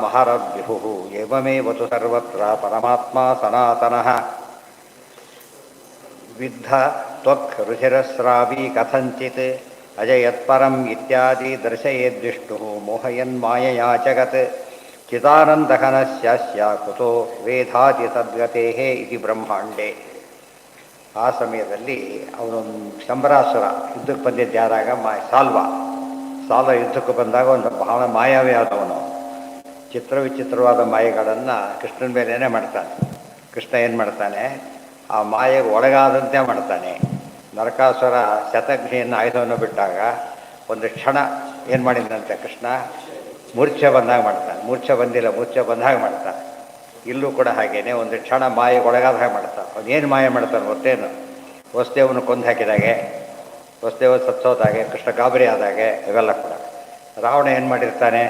ಮಹರದ್ವಿಭುಃ ಏವಮೇವ ತು ಸರ್ವತ್ರ ಪರಮಾತ್ಮಾ ಸನಾತನಃ ವಿದ್ಧ ತ್ವಕ್ ರುಚಿರಸ್ರಾವಿ ಕಥಂಚಿತ್ ಅಜಯತ್ಪರಂ ಇತ್ಯಾದಿ ದರ್ಶಯೇದ್ವಿಷ್ಣುಃ ಮೋಹಯನ್ ಮಾಯಯಾ ಜಗತ್ ಚಿದಾನಂದಘನಸ್ಯ ಕುತೋ ವೇದಾತಿ ತದ್ಗತೇಃ ಇತಿ ಬ್ರಹ್ಮಾಂಡೇ. ಆ ಸಮಯದಲ್ಲಿ ಅವನು ಶಂಬರಾಸುರ ಯುದ್ಧಕ್ಕೆ ಬಂದಿದ್ದಾದಾಗ ಸಾಲ್ವ ಯುದ್ಧಕ್ಕೆ ಬಂದಾಗ ಒಂದು ಬಹಳ ಮಾಯಾವಿ ಆದವನು. ವಿಚಿತ್ರವಾದ ಮಾಯೆಗಳನ್ನು ಕೃಷ್ಣನ ಮೇಲೇನೆ ಮಾಡ್ತಾನೆ. ಕೃಷ್ಣ ಏನು ಮಾಡ್ತಾನೆ, ಆ ಮಾಯೆಗೆ ಒಳಗಾದಂತೆ ಮಾಡ್ತಾನೆ. ನರಕಾಸುರ ಶತಘ್ನಿಯನ್ನು ಆಯುಧವನ್ನು ಬಿಟ್ಟಾಗ ಒಂದು ಕ್ಷಣ ಏನು ಮಾಡಿದಂತೆ ಕೃಷ್ಣ ಮೂರ್ಛೆ ಬಂದಾಗ ಮಾಡ್ತಾನೆ. ಮೂರ್ಛೆ ಬಂದಾಗ ಮಾಡ್ತಾನೆ. ಇಲ್ಲೂ ಕೂಡ ಹಾಗೇನೆ ಒಂದು ಕ್ಷಣ ಮಾಯೆಗೆ ಒಳಗಾದ ಹಾಗೆ ಮಾಡ್ತಾನೆ. ಅವನೇನು ಮಾಯ ಮಾಡ್ತಾನೆ ಗೊತ್ತೇನು? ವಸುದೇವನು ಕೊಂದು ಹಾಕಿದಾಗೆ, ವಸುದೇವ ಸತ್ತೋದಾಗೆ, ಕೃಷ್ಣ ಗಾಬರಿ ಆದಾಗೆ, ಇವೆಲ್ಲ ಕೂಡ. ರಾವಣ ಏನು ಮಾಡಿರ್ತಾನೆ,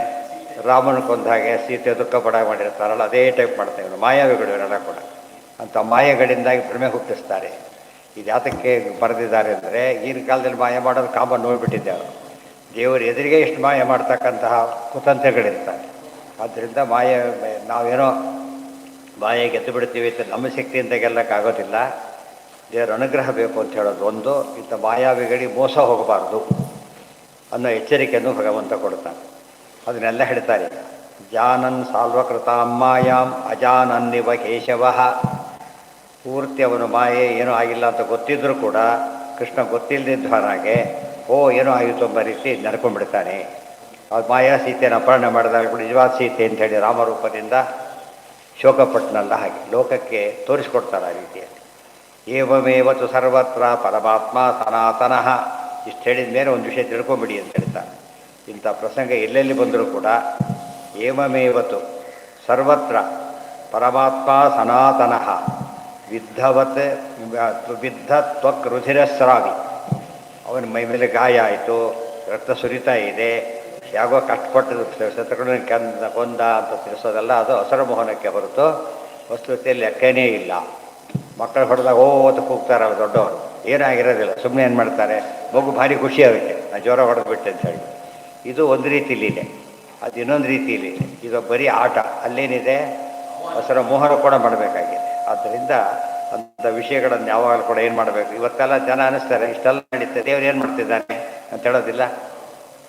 ರಾಮನ ಕೊಂದ ಹಾಗೆ, ಸೀತೆ ದುಃಖ ಪಡಾಗ ಮಾಡಿರ್ತಾರಲ್ಲ, ಅದೇ ಟೈಪ್ ಮಾಡ್ತಾನೆ ಇವನು. ಮಾಯಾವಿಗಳು ಇವರೆಲ್ಲ ಕೂಡ ಅಂಥ ಮಾಯೆಗಳಿಂದಾಗಿ ಭ್ರಮೆ ಹುಟ್ಟಿಸ್ತಾರೆ. ಇದು ಯಾತಕ್ಕೆ ಬರೆದಿದ್ದಾರೆ ಅಂದರೆ, ಈಗಿನ ಕಾಲದಲ್ಲಿ ಮಾಯ ಮಾಡೋದು ಕಾಮನ್ ನೋಡಿಬಿಟ್ಟಿದ್ದೆ ಅವರು. ದೇವರು ಎದುರಿಗೆ ಎಷ್ಟು ಮಾಯ ಮಾಡ್ತಕ್ಕಂತಹ ಕುತಂತ್ರಗಳಿರ್ತಾರೆ. ಆದ್ದರಿಂದ ನಾವೇನೋ ಮಾಯೆ ಗೆದ್ದು ಬಿಡ್ತೀವಿ ಅಂತ ನಮ್ಮ ಶಕ್ತಿಯಿಂದ ಗೆಲ್ಲಕ್ಕಾಗೋದಿಲ್ಲ. ದೇವರ ಅನುಗ್ರಹ ಬೇಕು ಅಂತ ಹೇಳೋದು ಒಂದು. ಇಂಥ ಮಾಯಾವಿಗಳಿಗೆ ಮೋಸ ಹೋಗಬಾರ್ದು ಅನ್ನೋ ಎಚ್ಚರಿಕೆಯನ್ನು ಭಗವಂತ ಕೊಡ್ತಾನೆ. ಅದನ್ನೆಲ್ಲ ಹೇಳ್ತಾರೆ. ಜಾನನ್ ಸಾಲ್ವಕೃತಾಂ ಮಾಯಾಂ ಅಜಾನನ್ನಿವ ಕೇಶವ. ಪೂರ್ತಿ ಅವನು ಮಾಯೆ ಏನೂ ಆಗಿಲ್ಲ ಅಂತ ಗೊತ್ತಿದ್ರೂ ಕೂಡ ಕೃಷ್ಣ ಗೊತ್ತಿಲ್ಲದಿದ್ದವನಾಗೆ ಏನೋ ಆಯಿತು ಎಂಬ ರೀತಿ ನಡ್ಕೊಂಡ್ಬಿಡ್ತಾನೆ. ಅದು ಮಾಯಾ ಸೀತೆಯನ್ನು ಅಪಹರಣ ಮಾಡಿದಾಗ ಕೂಡ ನಿಜವಾದ ಸೀತೆ ಅಂಥೇಳಿ ರಾಮರೂಪದಿಂದ ಶೋಕಪಟ್ಟನಲ್ಲ, ಹಾಗೆ ಲೋಕಕ್ಕೆ ತೋರಿಸ್ಕೊಡ್ತಾರೆ ಆ ರೀತಿಯಲ್ಲಿ. ಏವಮೇವತು ಸರ್ವತ್ರ ಪರಮಾತ್ಮ ಸನಾತನಃ. ಇಷ್ಟು ಹೇಳಿದ ಮೇಲೆ ಒಂದು ವಿಷಯ ತಿಳ್ಕೊಂಬಿಡಿ ಅಂತ ಹೇಳ್ತಾರೆ. ಇಂಥ ಪ್ರಸಂಗ ಎಲ್ಲೆಲ್ಲಿ ಬಂದರೂ ಕೂಡ ಏವಮೇವತು ಸರ್ವತ್ರ ಪರಮಾತ್ಮ ಸನಾತನಃ ವಿದ್ಧ ತ್ವಕ್ ರುಧಿರಸ್ರಾವಿ. ಅವನ ಮೈ ಮೇಲೆ ಗಾಯ ಆಯಿತು, ರಕ್ತ ಸುರಿತಾ ಇದೆ, ಯಾಗೋ ಕಷ್ಟಪಟ್ಟು ಶತ್ರುಘ್ನ ಕೊಂದ ಅಂತ ತಿಳಿಸೋದಲ್ಲ, ಅದು ಅಸುರ ಮೋಹನಕ್ಕೆ ಹೊರತು ವಸ್ತುತೆಯಲ್ಲಿ ಲೆಕ್ಕನೇ ಇಲ್ಲ. ಮಕ್ಕಳು ಹೊಡೆದಾಗ ಅಂತ ಕೂಗ್ತಾರೆ ಅವ್ರು ದೊಡ್ಡವರು, ಏನಾಗಿರೋದಿಲ್ಲ. ಸುಮ್ಮನೆ ಏನು ಮಾಡ್ತಾರೆ, ಮಗು ಭಾರಿ ಖುಷಿ ಆಗುತ್ತೆ, ನಾನು ಜ್ವರ ಹೊಡೆದ್ಬಿಟ್ಟೆ ಅಂತ ಹೇಳಿ. ಇದು ಒಂದು ರೀತಿಯಲ್ಲಿದೆ, ಅದು ಇನ್ನೊಂದು ರೀತಿಯಲ್ಲಿದೆ. ಇದು ಬರೀ ಆಟ. ಅಲ್ಲೇನಿದೆ, ಅಸುರ ಮೋಹನ ಕೂಡ ಮಾಡಬೇಕಾಗಿದೆ. ಆದ್ದರಿಂದ ಅಂಥ ವಿಷಯಗಳನ್ನು ಯಾವಾಗಲೂ ಕೂಡ ಏನು ಮಾಡಬೇಕು. ಇವತ್ತೆಲ್ಲ ಜನ ಅನ್ನಿಸ್ತಾರೆ ಇಷ್ಟೆಲ್ಲ ನಡೀತದೆ, ದೇವ್ರು ಏನು ಮಾಡ್ತಿದ್ದಾನೆ ಅಂತ ಹೇಳೋದಿಲ್ಲ.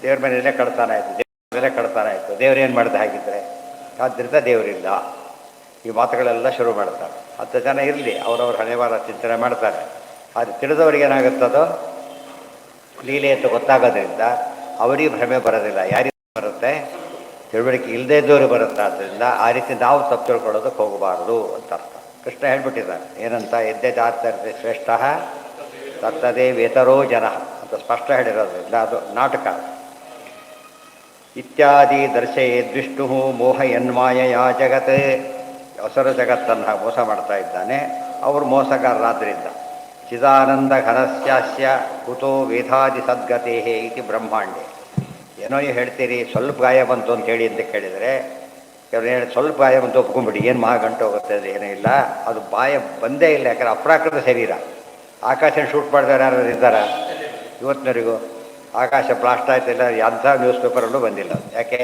ದೇವ್ರ ಮೇಲೆಲ್ಲೇ ಕಡ್ತಾನ ಆಯಿತು, ದೇವ್ರ ಮೇಲೆ ಕಡ್ತಾನ ಆಯಿತು, ದೇವ್ರು ಏನು ಮಾಡಿದೆ ಹಾಗಿದ್ದರೆ. ಆದ್ದರಿಂದ ದೇವರಿಲ್ಲ, ಈ ಮಾತುಗಳೆಲ್ಲ ಶುರು ಮಾಡ್ತಾರೆ. 10 ಜನ ಇರಲಿ, ಅವರವ್ರ ಹಣೆವಾರ ಚಿಂತನೆ ಮಾಡ್ತಾರೆ. ಆದರೆ ತಿಳಿದವ್ರಿಗೆ ಏನಾಗುತ್ತದೋ ಲೀಲೆ ಅಂತ ಗೊತ್ತಾಗೋದ್ರಿಂದ ಅವರಿಗೆ ಭ್ರಮೆ ಬರೋದಿಲ್ಲ. ಯಾರಿಗೆ ಬರುತ್ತೆ? ತಿಳುವಳಿಕೆ ಇಲ್ಲದೇ ಇದ್ದವರು ಬರುತ್ತೆ. ಆದ್ದರಿಂದ ಆ ರೀತಿ ನಾವು ತಪ್ಪು ತಿಳ್ಕೊಳ್ಳೋದಕ್ಕೆ ಹೋಗಬಾರ್ದು ಅಂತ ಅರ್ಥ. ಕೃಷ್ಣ ಹೇಳ್ಬಿಟ್ಟಿದ್ದಾನೆ ಏನಂತ, ಎದ್ದೆ ಜಾತರ್ತೆ ಶ್ರೇಷ್ಠ ತತ್ತದೇ ವೇತರೋ ಜನ ಅಂತ ಸ್ಪಷ್ಟ ಹೇಳಿರೋದ್ರಿಂದ ಅದು ನಾಟಕ. ಇತ್ಯಾದಿ ದರ್ಶಯೇದ್ವಿಷ್ಣು ಮೋಹಯನ್ಮಾಯಯಾ ಜಗತ್. ಅಸುರ ಜಗತ್ತನ್ನು ಮೋಸ ಮಾಡ್ತಾ ಇದ್ದಾನೆ, ಅವರು ಮೋಸಗಾರರಾದ್ರಿಂದ. ಚಿದಾನಂದ ಘನಸ್ಯಾಸ್ಯ ಕುತೋ ವೇದಾದಿ ಸದ್ಗತೇ ಇತಿ ಬ್ರಹ್ಮಾಂಡೆ. ಏನೋ ಹೇಳ್ತೀರಿ, ಸ್ವಲ್ಪ ಗಾಯ ಬಂತು ಅಂತ ಹೇಳಿ ಅಂತ ಕೇಳಿದರೆ ಕೆಲವರು ಹೇಳಿ ಸ್ವಲ್ಪ ಗಾಯ ಬಂತು ಒಪ್ಕೊಂಡ್ಬಿಡಿ, ಏನು ಮಹಾಗಂಟು ಹೋಗುತ್ತೆ, ಅದು ಏನೂ ಇಲ್ಲ. ಅದು ಬಾಯ ಬಂದೇ ಇಲ್ಲ. ಯಾಕಂದ್ರೆ ಅಪ್ರಾಕೃತ ಶರೀರ. ಆಕಾಶ ಶೂಟ್ ಮಾಡಿದವ್ರು ಯಾರು ಇದ್ದಾರೆ ಇವತ್ತಿನವರಿಗೂ? ಆಕಾಶ ಬ್ಲಾಸ್ಟ್ ಆಯ್ತಿಲ್ಲ, ಅಂಥ ನ್ಯೂಸ್ ಪೇಪರಲ್ಲೂ ಬಂದಿಲ್ಲ. ಯಾಕೆ?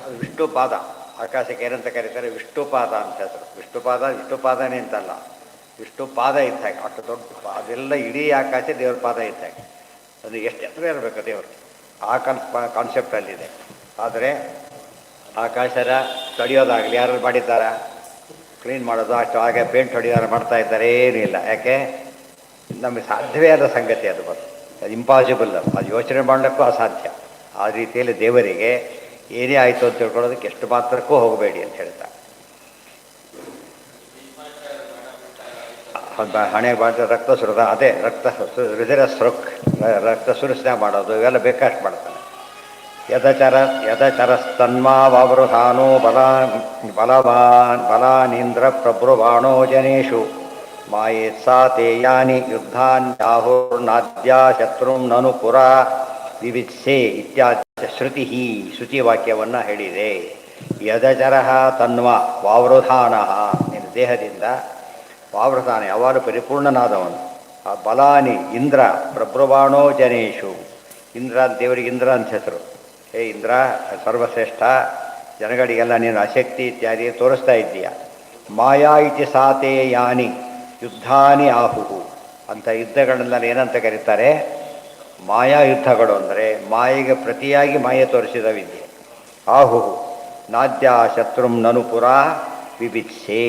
ಅದು ವಿಷ್ಣುಪಾದ. ಆಕಾಶಕ್ಕೆ ಏನಂತ ಕರೀತಾರೆ? ವಿಷ್ಣುಪಾದ ಅಂತ ಹೆಸರು. ವಿಷ್ಣುಪಾದನೇ ಅಂತಲ್ಲ, ವಿಷ್ಣುಪಾದ ಇದ್ದಾಗೆ. ಅಷ್ಟು ದೊಡ್ಡ ಅದೆಲ್ಲ ಇಡೀ ಆಕಾಶ ದೇವ್ರ ಪಾದ ಇದ್ದಾಗೆ. ಅದು ಎಷ್ಟು ಎತ್ತರ ಇರಬೇಕು ದೇವರು, ಆ ಕಾನ್ಸೆಪ್ಟಲ್ಲಿದೆ. ಆದರೆ ಆಕಾಶದ ತಡೆಯೋದಾಗಲಿ ಯಾರು ಮಾಡಿದ್ದಾರಾ? ಕ್ಲೀನ್ ಮಾಡೋದು ಅಷ್ಟು ಹಾಗೆ ಪೇಂಟ್ ಹೊಡೆಯೋರು ಮಾಡ್ತಾ ಇದ್ದಾರೆ, ಏನಿಲ್ಲ. ಯಾಕೆ? ನಮಗೆ ಸಾಧ್ಯವೇ ಆದ ಸಂಗತಿ ಅದು. ಅದು ಇಂಪಾಸಿಬಲ್. ಅದು ಯೋಚನೆ ಮಾಡಲಿಕ್ಕೂ ಅಸಾಧ್ಯ. ಆ ರೀತಿಯಲ್ಲಿ ದೇವರಿಗೆ ಏನೇ ಆಯಿತು ಅಂತ ತಿಳ್ಕೊಳ್ಳೋದಕ್ಕೆ ಎಷ್ಟು ಮಾತ್ರಕ್ಕೂ ಹೋಗಬೇಡಿ ಅಂತ ಹೇಳ್ತಾರೆ. ಹಣೆ ಬಾಡಿದ ರಕ್ತ ಸುರಿದ, ಅದೇ ರುಧಿರ ರಕ್ತ ಸುರಿಸ್ತಾ ಮಾಡೋದು, ಇವೆಲ್ಲ ಬೇಕಷ್ಟು ಮಾಡ್ತಾನೆ. ಯದಚರಸ್ತನ್ಮಾವೃಧಾನೋ ಬಲಾನೀಂದ್ರ ಪ್ರಭೃವಾಣೋ ಜನೇಶು ಮಾಯೇತ್ಸಾ ತೇ ಯಾನಿ ಯುದ್ಧಾನ್ಯಾಹುರ್ನಾದ್ಯಾ ಶತ್ರುಂ ನನು ಪುರ ವಿವಿತ್ಸೆ ಇತ್ಯಾದಿ ಶ್ರುತಿ ವಾಕ್ಯವನ್ನು ಹೇಳಿದೆ. ಯದಚರ ತನ್ವ ವಾವೃಧಾನ, ನಿನ್ನ ದೇಹದಿಂದ ವಾವೃಧಾನ ಯಾವಾಗಲೂ ಪರಿಪೂರ್ಣನಾದವನು. ಆ ಬಲಾನಿ ಇಂದ್ರ ಪ್ರಭೃವಾಣೋ ಜನೇಶು. ಇಂದ್ರ ದೇವರಿಗೆ ಇಂದ್ರ ಅಂತ ಹೆಸರು. ಹೇ ಇಂದ್ರ ಸರ್ವಶ್ರೇಷ್ಠ, ಜನಗಳಿಗೆಲ್ಲ ನೀನು ಅಶಕ್ತಿ ಇತ್ಯಾದಿ ತೋರಿಸ್ತಾ ಇದ್ದೀಯ. ಮಾಯಾ ಇತಿ ಸಾತೆ ಯಾನಿ ಯುದ್ಧಾನಿ ಆಹುಹು ಅಂತ ಯುದ್ಧಗಳನ್ನೆಲ್ಲ ಏನಂತ ಕರೀತಾರೆ? ಮಾಯಾ ಯುದ್ಧಗಳು ಅಂದರೆ ಮಾಯೆಗೆ ಪ್ರತಿಯಾಗಿ ಮಾಯೆ ತೋರಿಸಿದ ವಿದ್ಯೆ. ಆಹುಹು ನಾದ್ಯ ಶತ್ರುಂ ನನು ಪುರ ವಿಭಿತ್ಸೆ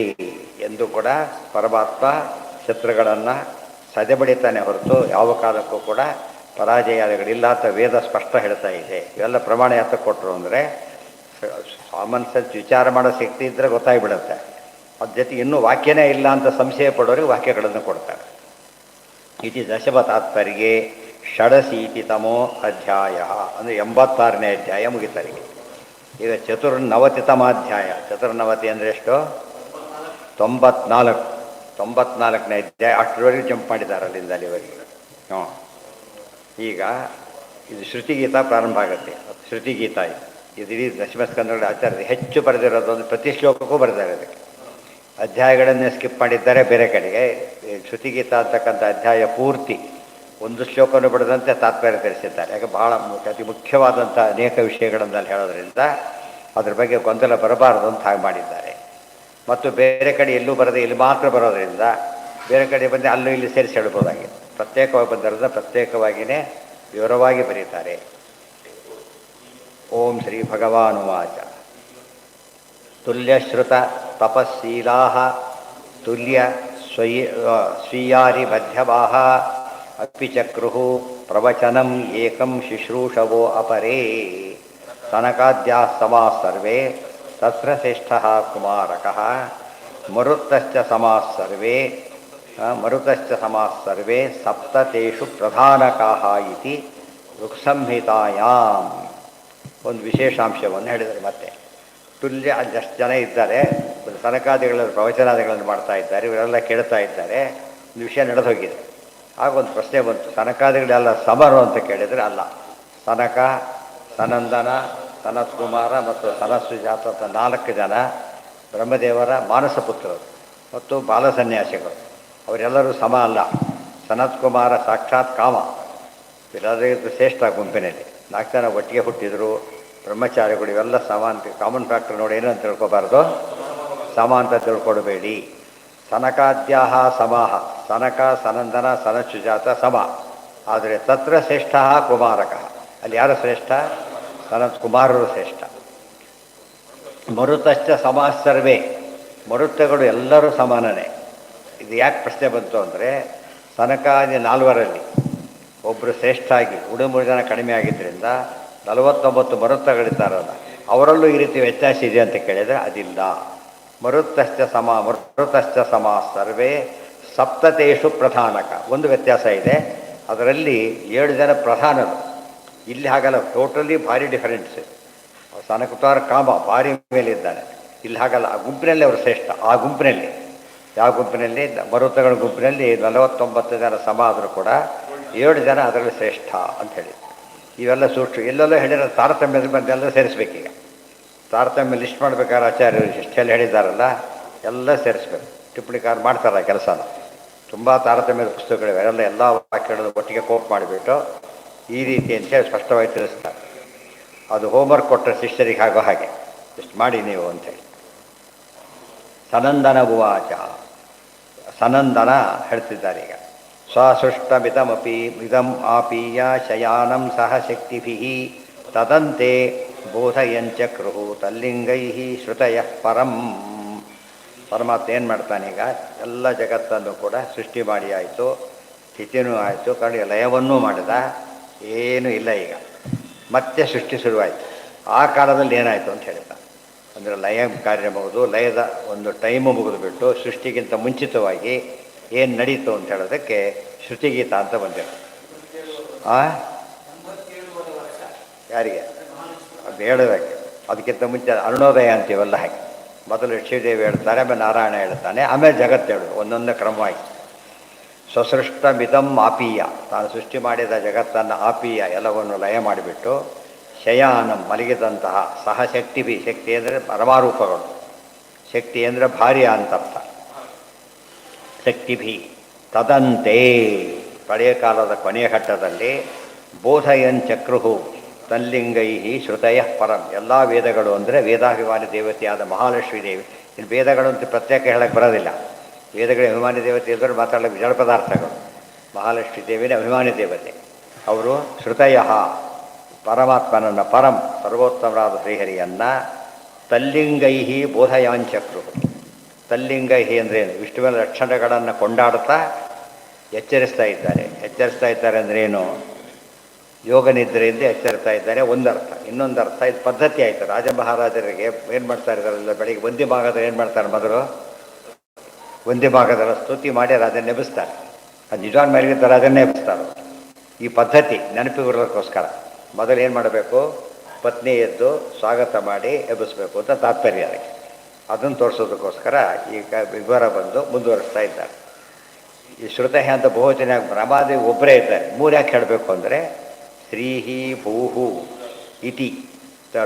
ಎಂದು ಕೂಡ ಪರಮಾತ್ಮ ಶತ್ರುಗಳನ್ನು ಸದೆಬಡಿತಾನೆ ಹೊರತು ಯಾವ ಕಾಲಕ್ಕೂ ಕೂಡ ಪರಾಜಯಾದಿಗಳಿಲ್ಲ ಅಂತ ವೇದ ಸ್ಪಷ್ಟ ಹೇಳ್ತಾ ಇದೆ. ಇವೆಲ್ಲ ಪ್ರಮಾಣ ಯಾತ ಕೊಟ್ಟರು ಅಂದರೆ ಕಾಮನ್ ಸೆನ್ಸ್ ವಿಚಾರ ಮಾಡೋ ಶಕ್ತಿ ಇದ್ದರೆ ಗೊತ್ತಾಗ್ಬಿಡುತ್ತೆ. ಅದ್ರ ಜೊತೆಗೆ ಇನ್ನೂ ವಾಕ್ಯನೇ ಇಲ್ಲ ಅಂತ ಸಂಶಯ ಪಡೋರಿಗೆ ವಾಕ್ಯಗಳನ್ನು ಕೊಡ್ತಾರೆ. ಇತಿ ದಶಮ ತಾತ್ಪರ್ಯೆ ಷಡಶೀತಿತಮೋ ಅಧ್ಯಾಯ ಅಂದರೆ 86ನೇ ಅಧ್ಯಾಯ ಮುಗಿತಾರಿಗೆ. ಈಗ ಚತುರ್ನವತಿತಮಾಧ್ಯಾಯ. ಚತುರ್ನವತಿ ಅಂದರೆ ಎಷ್ಟು? 94ನೇ ಅಧ್ಯಾಯ. ಅಷ್ಟರವರೆಗೆ ಜಂಪ್ ಮಾಡಿದ್ದಾರೆ ಅಲ್ಲಿಂದ ಅಲ್ಲಿವರೆಗೆ. ಹ್ಞೂ ಈಗ ಇದು ಶ್ರುತಿಗೀತ ಪ್ರಾರಂಭ ಆಗುತ್ತೆ. ಶ್ರುತಿಗೀತ ಇದು ಇಡೀ ದಶಮಸ್ಕಂದಗಳ ಆಚಾರ್ಯ ಹೆಚ್ಚು ಬರೆದಿರೋದು ಒಂದು ಪ್ರತಿ ಶ್ಲೋಕಕ್ಕೂ ಬರೆದಿದ್ದಾರೆ. ಅದಕ್ಕೆ ಅಧ್ಯಾಯಗಳನ್ನೇ ಸ್ಕಿಪ್ ಮಾಡಿದ್ದಾರೆ ಬೇರೆ ಕಡೆಗೆ. ಶ್ರುತಿಗೀತ ಅಂತಕ್ಕಂಥ ಅಧ್ಯಾಯ ಪೂರ್ತಿ ಒಂದು ಶ್ಲೋಕವನ್ನು ಬಿಡದಂತೆ ತಾತ್ಪರ್ಯ ತಿಳಿಸಿದ್ದಾರೆ. ಯಾಕೆ ಬಹಳ ಅತಿ ಮುಖ್ಯವಾದಂಥ ಅನೇಕ ವಿಷಯಗಳನ್ನು ಅಲ್ಲಿ ಹೇಳೋದ್ರಿಂದ ಅದ್ರ ಬಗ್ಗೆ ಗೊಂದಲ ಬರಬಾರದು ಅಂತ ಹಾಗೆ ಮಾಡಿದ್ದಾರೆ. ಮತ್ತು ಬೇರೆ ಕಡೆ ಎಲ್ಲೂ ಬರದೆ ಇಲ್ಲಿ ಮಾತ್ರ ಬರೋದರಿಂದ ಬೇರೆ ಕಡೆ ಬಂದು ಅಲ್ಲೂ ಇಲ್ಲಿ ಸೇರಿಸಿ ಹೇಳ್ಬೋದಾಗಿದೆ. ಪ್ರತ್ಯೇಕವಾಗಿ ಬಂದಿರೋದನ್ನ ಪ್ರತ್ಯೇಕವಾಗಿಯೇ ವಿವರವಾಗಿ ಬರೀತಾರೆ. ಓಂ ಶ್ರೀ ಭಗವಾನುವಾಚ ತುಲ್ಯಶ್ರುತ ತಪಸ್ಸೀಲಾ ತುಲ್ಯ ಸ್ವೀಯಾರಿ ಮಧ್ಯವಾಹ ಅಪಿ ಚಕ್ರು ಪ್ರವಚನಂ ಏಕಂ ಶುಶ್ರೂಷವೋ ಅಪರೇ ಸನಕಾದ್ಯಾ ಸಮಾಃ ಸರ್ವೇ ತತ್ರ ಶ್ರೇಷ್ಠಃ ಕುಮಾರಕಃ ಮರುತ್ತಶ್ಚ ಸಮಾಃ ಸರ್ವೇ ಸಪ್ತತೇಷು ಪ್ರಧಾನಕಾಃ ಇತಿ ಋಕ್ಸಂಹಿತಾಯಾಮ್. ಒಂದು ವಿಶೇಷಾಂಶವನ್ನು ಹೇಳಿದ್ದಾರೆ. ಮತ್ತೆ ತುಲ್ಯ ಅದಷ್ಟು ಜನ ಇದ್ದಾರೆ, ಸನಕಾದಿಗಳ ಪ್ರವಚನಾದಿಗಳನ್ನು ಮಾಡ್ತಾ ಇದ್ದಾರೆ, ಇವರೆಲ್ಲ ಕೇಳ್ತಾ ಇದ್ದಾರೆ. ಒಂದು ವಿಷಯ ನಡೆದು ಹೋಗಿದೆ. ಆಗ ಒಂದು ಪ್ರಶ್ನೆ ಬಂತು, ಸನಕಾದಿಗಳೆಲ್ಲ ಸಮರು ಅಂತ ಕೇಳಿದರೆ ಅಲ್ಲ. ಸನಕ, ಸನಂದನ, ಸನತ್ಕುಮಾರ ಮತ್ತು ಸನಸುಜಾತ ಅಂತ 4 ಜನ ಬ್ರಹ್ಮದೇವರ ಮಾನಸ ಪುತ್ರರು ಮತ್ತು ಬಾಲಸನ್ಯಾಸಿಗಳು. ಅವರೆಲ್ಲರೂ ಸಮ ಅಲ್ಲ. ಸನತ್ಕುಮಾರ ಸಾಕ್ಷಾತ್ ಕಾಮ, ಎಲ್ಲರಿಗೂ ಶ್ರೇಷ್ಠ ಗುಂಪಿನಲ್ಲಿ. 4 ಜನ ಒಟ್ಟಿಗೆ ಹುಟ್ಟಿದರು, ಬ್ರಹ್ಮಚಾರಿಗಳು. ಇವೆಲ್ಲ ಸಮ ಅಂತ ಕಾಮನ್ ಫ್ಯಾಕ್ಟರ್ ನೋಡಿ ಏನು ಅಂತ ತಿಳ್ಕೊಬಾರ್ದು, ಸಮ ಅಂತ ತಿಳ್ಕೊಡಬೇಡಿ. ಸನಕಾದ್ಯಾಹ ಸಮಾಹ, ಸನಕ, ಸನಂದನ, ಸನಸುಜಾತ ಸಮ. ಆದರೆ ತತ್ರ ಶ್ರೇಷ್ಠ ಕುಮಾರಕ, ಅಲ್ಲಿ ಯಾರು ಶ್ರೇಷ್ಠ? ಸನತ್ ಕುಮಾರರು ಶ್ರೇಷ್ಠ. ಮರುತಶ್ಚ ಸಮಾಃ ಸರ್ವೇ, ಮರುತ್ತಗಳು ಎಲ್ಲರೂ ಸಮಾನನೇ. ಇದು ಯಾಕೆ ಪ್ರಶ್ನೆ ಬಂತು ಅಂದರೆ ಸನಕಾದಿ 4ರಲ್ಲಿ ಒಬ್ಬರು ಶ್ರೇಷ್ಠ ಆಗಿ 3 ಜನ ಕಡಿಮೆ ಆಗಿದ್ದರಿಂದ 49 ಮರುತ್ತಗಳಿದ್ದಾರಲ್ಲ, ಅವರಲ್ಲೂ ಈ ರೀತಿ ವ್ಯತ್ಯಾಸ ಇದೆ ಅಂತ ಕೇಳಿದರೆ ಅದಿಲ್ಲ. ಮರುತ್ತಶ್ಚ ಸಮಾಃ ಸರ್ವೇ ಸಪ್ತತೇಷು ಪ್ರಧಾನಕ. ಒಂದು ವ್ಯತ್ಯಾಸ ಇದೆ, ಅದರಲ್ಲಿ 7 ಜನ ಪ್ರಧಾನರು. ಇಲ್ಲಿ ಹಾಗಲ್ಲ, ಟೋಟಲಿ ಭಾರಿ ಡಿಫರೆನ್ಸ್. ಸನಕುತಾರ ಕಾಮ ಭಾರಿ ಮೇಲಿದ್ದಾನೆ, ಇಲ್ಲಿ ಹಾಗಲ್ಲ. ಆ ಗುಂಪಿನಲ್ಲಿ ಅವರು ಶ್ರೇಷ್ಠ. ಆ ಗುಂಪಿನಲ್ಲಿ, ಯಾವ ಗುಂಪಿನಲ್ಲಿ? ಮರುತ್ತಗಳ ಗುಂಪಿನಲ್ಲಿ 49 ಜನ ಸಮ ಆದರೂ ಕೂಡ 7 ಜನ ಅದರಲ್ಲಿ ಶ್ರೇಷ್ಠ ಅಂತ ಹೇಳಿ. ಇವೆಲ್ಲ ಸೂಕ್ಷ್ಮ ಎಲ್ಲೆಲ್ಲೋ ಹೇಳಿರೋ ತಾರತಮ್ಯದ ಬಂದೆಲ್ಲ ಸೇರಿಸ್ಬೇಕೀಗ. ತಾರತಮ್ಯ ಲಿಸ್ಟ್ ಮಾಡ್ಬೇಕಾದ್ರೆ ಆಚಾರ್ಯರು ಇಷ್ಟೆಲ್ಲ ಹೇಳಿದ್ದಾರಲ್ಲ, ಎಲ್ಲ ಸೇರಿಸ್ಬೇಕು. ಟಿಪ್ಪಣಿಕಾರ ಮಾಡ್ತಾರ ಕೆಲಸನ. ತುಂಬ ತಾರತಮ್ಯದ ಪುಸ್ತಕಗಳಿವೆ, ಎಲ್ಲ ವಾಕ್ಯಗಳನ್ನು ಒಟ್ಟಿಗೆ ಕೋಟ್ ಮಾಡಿಬಿಟ್ಟು ಈ ರೀತಿ ಅಂತೇಳಿ ಸ್ಪಷ್ಟವಾಗಿ ತಿಳಿಸ್ತಾರೆ. ಅದು ಹೋಮ್ವರ್ಕ್ ಕೊಟ್ಟರೆ ಶಿಷ್ಯರಿಗೆ ಆಗೋ ಹಾಗೆ ಇಷ್ಟು ಮಾಡಿ ನೀವು ಅಂಥೇಳಿ. ಸನಂದನ ಉವಾಚ, ಸನಂದನ ಹೇಳ್ತಿದ್ದಾರೆ ಈಗ. ಸ್ವಸೃಷ್ಟಮಿದಂ ಆಪೀಯ ಶಯಾನಂ ಸಹ ಶಕ್ತಿಭಿಃ ತದಂತೆ ಬೋಧಯಂಚಕ್ರುಃ ತಲ್ಲಿಂಗೈ ಶ್ರುತಯ ಪರಂ. ಪರಮಾತ್ಮ ಏನು ಮಾಡ್ತಾನೀಗ? ಎಲ್ಲ ಜಗತ್ತನ್ನು ಕೂಡ ಸೃಷ್ಟಿ ಮಾಡಿ ಆಯಿತು, ಸ್ಥಿತಿನೂ ಆಯಿತು, ಕಡೆಗೆ ಲಯವನ್ನೂ ಮಾಡಿದ. ಏನೂ ಇಲ್ಲ ಈಗ. ಮತ್ತೆ ಸೃಷ್ಟಿ ಶುರುವಾಯಿತು. ಆ ಕಾಲದಲ್ಲಿ ಏನಾಯಿತು ಅಂತ ಹೇಳ್ತಾ ಅಂದರೆ ಲಯ ಕಾರ್ಯ ಮುಗಿದು, ಲಯದ ಒಂದು ಟೈಮು ಮುಗಿದುಬಿಟ್ಟು ಸೃಷ್ಟಿಗಿಂತ ಮುಂಚಿತವಾಗಿ ಏನು ನಡೀತು ಅಂತ ಹೇಳೋದಕ್ಕೆ ಶ್ರುತಿಗೀತ ಅಂತ ಬಂದಿರು. ಯಾರಿಗೆ ಅದು ಹೇಳೋದಕ್ಕೆ? ಅದಕ್ಕಿಂತ ಮುಂಚೆ ಅರುಣೋದಯ ಅಂತೀವಲ್ಲ ಹಾಗೆ. ಮೊದಲು ಲಕ್ಷ್ಮೀದೇವಿ ಹೇಳ್ತಾರೆ, ಆಮೇಲೆ ನಾರಾಯಣ ಹೇಳ್ತಾನೆ, ಆಮೇಲೆ ಜಗತ್ತು ಹೇಳೋದು, ಒಂದೊಂದೇ ಕ್ರಮವಾಗಿ. ಸ್ವಸೃಷ್ಟಮಿದಂ ಆಪೀಯ, ತಾನು ಸೃಷ್ಟಿ ಮಾಡಿದ ಜಗತ್ತನ್ನು ಆಪೀಯ ಎಲ್ಲವನ್ನು ಲಯ ಮಾಡಿಬಿಟ್ಟು ಶಯಾನಂ ಮಲಗಿದಂತಹ ಸಹ ಶಕ್ತಿಭಿ, ಶಕ್ತಿ ಅಂದರೆ ಪರಮಾರೂಪಗಳು, ಶಕ್ತಿ ಅಂದರೆ ಭಾರ್ಯ ಅಂತರ್ಥ. ಶಕ್ತಿಭಿ ತದಂತೆ, ಪಳೆಯ ಕಾಲದ ಕೊನೆಯ ಘಟ್ಟದಲ್ಲಿ ಬೋಧಯನ್ ಚಕ್ರುಹು, ತಲ್ಲಿಂಗೈ ಶ್ರುತಯ ಪರಂ. ಎಲ್ಲ ವೇದಗಳು ಅಂದರೆ ವೇದಾಭಿಮಾನಿ ದೇವತೆಯಾದ ಮಹಾಲಕ್ಷ್ಮೀ ದೇವಿ. ಇನ್ನು ವೇದಗಳು ಅಂತ ಪ್ರತ್ಯೇಕ ಹೇಳಕ್ಕೆ ಬರೋದಿಲ್ಲ. ವೇದಗಳ ಅಭಿಮಾನಿ ದೇವತೆ ಇದ್ದರೆ ಮಾತಾಡೋಕ್ಕೆ ಜಡ ಪದಾರ್ಥಗಳು. ಮಹಾಲಕ್ಷ್ಮೀ ದೇವಿನೇ ಅಭಿಮಾನಿ ದೇವತೆ. ಅವರು ಶ್ರುತಯ ಪರಮಾತ್ಮನನ್ನು ಪರಂ ಸರ್ವೋತ್ತಮರಾದ ಶ್ರೀಹರಿಯನ್ನು ತಲ್ಲಿಂಗೈ ಬೋಧಯಾಂಚಕ್ರು. ತಲ್ಲಿಂಗೈ ಅಂದ್ರೇನು? ವಿಷ್ಣುವಿನ ಲಕ್ಷಣಗಳನ್ನು ಕೊಂಡಾಡ್ತಾ ಎಚ್ಚರಿಸ್ತಾ ಇದ್ದಾರೆ ಅಂದ್ರೇನು? ಯೋಗ ನಿದ್ರೆಯಿಂದ ಎಚ್ಚರಿಸ್ತಾ ಇದ್ದಾರೆ ಒಂದರ್ಥ. ಇನ್ನೊಂದರ್ಥ ಇದು ಪದ್ಧತಿ ಆಯಿತು. ರಾಜ ಮಹಾರಾಜರಿಗೆ ಏನು ಮಾಡ್ತಾ ಇದ್ದಾರಲ್ಲ, ಬೆಳಿಗ್ಗೆ ಒಂದೇ ಭಾಗದ ಏನು ಮಾಡ್ತಾರೆ, ಮೊದಲು ಒಂದೇ ಭಾಗದ ಸ್ತುತಿ ಮಾಡಿ ಅದನ್ನು ನೆಬಿಸ್ತಾರೆ. ಅದು ನಿಜವಾದ ಮೇಲಿರ್ತಾರೆ, ಅದನ್ನೇ ಎಬ್ಬಿಸ್ತಾರೆ. ಈ ಪದ್ಧತಿ ನೆನಪಿಗೋಸ್ಕರ ಮೊದಲು ಏನು ಮಾಡಬೇಕು, ಪತ್ನಿ ಎದ್ದು ಸ್ವಾಗತ ಮಾಡಿ ಎಬ್ಬಿಸ್ಬೇಕು ಅಂತ ತಾತ್ಪರ್ಯ ಅದಕ್ಕೆ. ಅದನ್ನು ತೋರಿಸೋದಕ್ಕೋಸ್ಕರ ಈಗ ವಿವರ ಬಂದು ಮುಂದುವರಿಸ್ತಾ ಇದ್ದಾರೆ. ಈ ಶ್ರುತಃ ಅಂತ ಬಹುವಚನ ಬ್ರಹ್ಮಾದೇವಿ ಒಬ್ಬರೇ ಇದ್ದಾರೆ. ಮೂರು ಯಾಕೆ ಹೇಳಬೇಕು ಅಂದರೆ ಶ್ರೀಹಿ ಭೂಹು ಇತಿ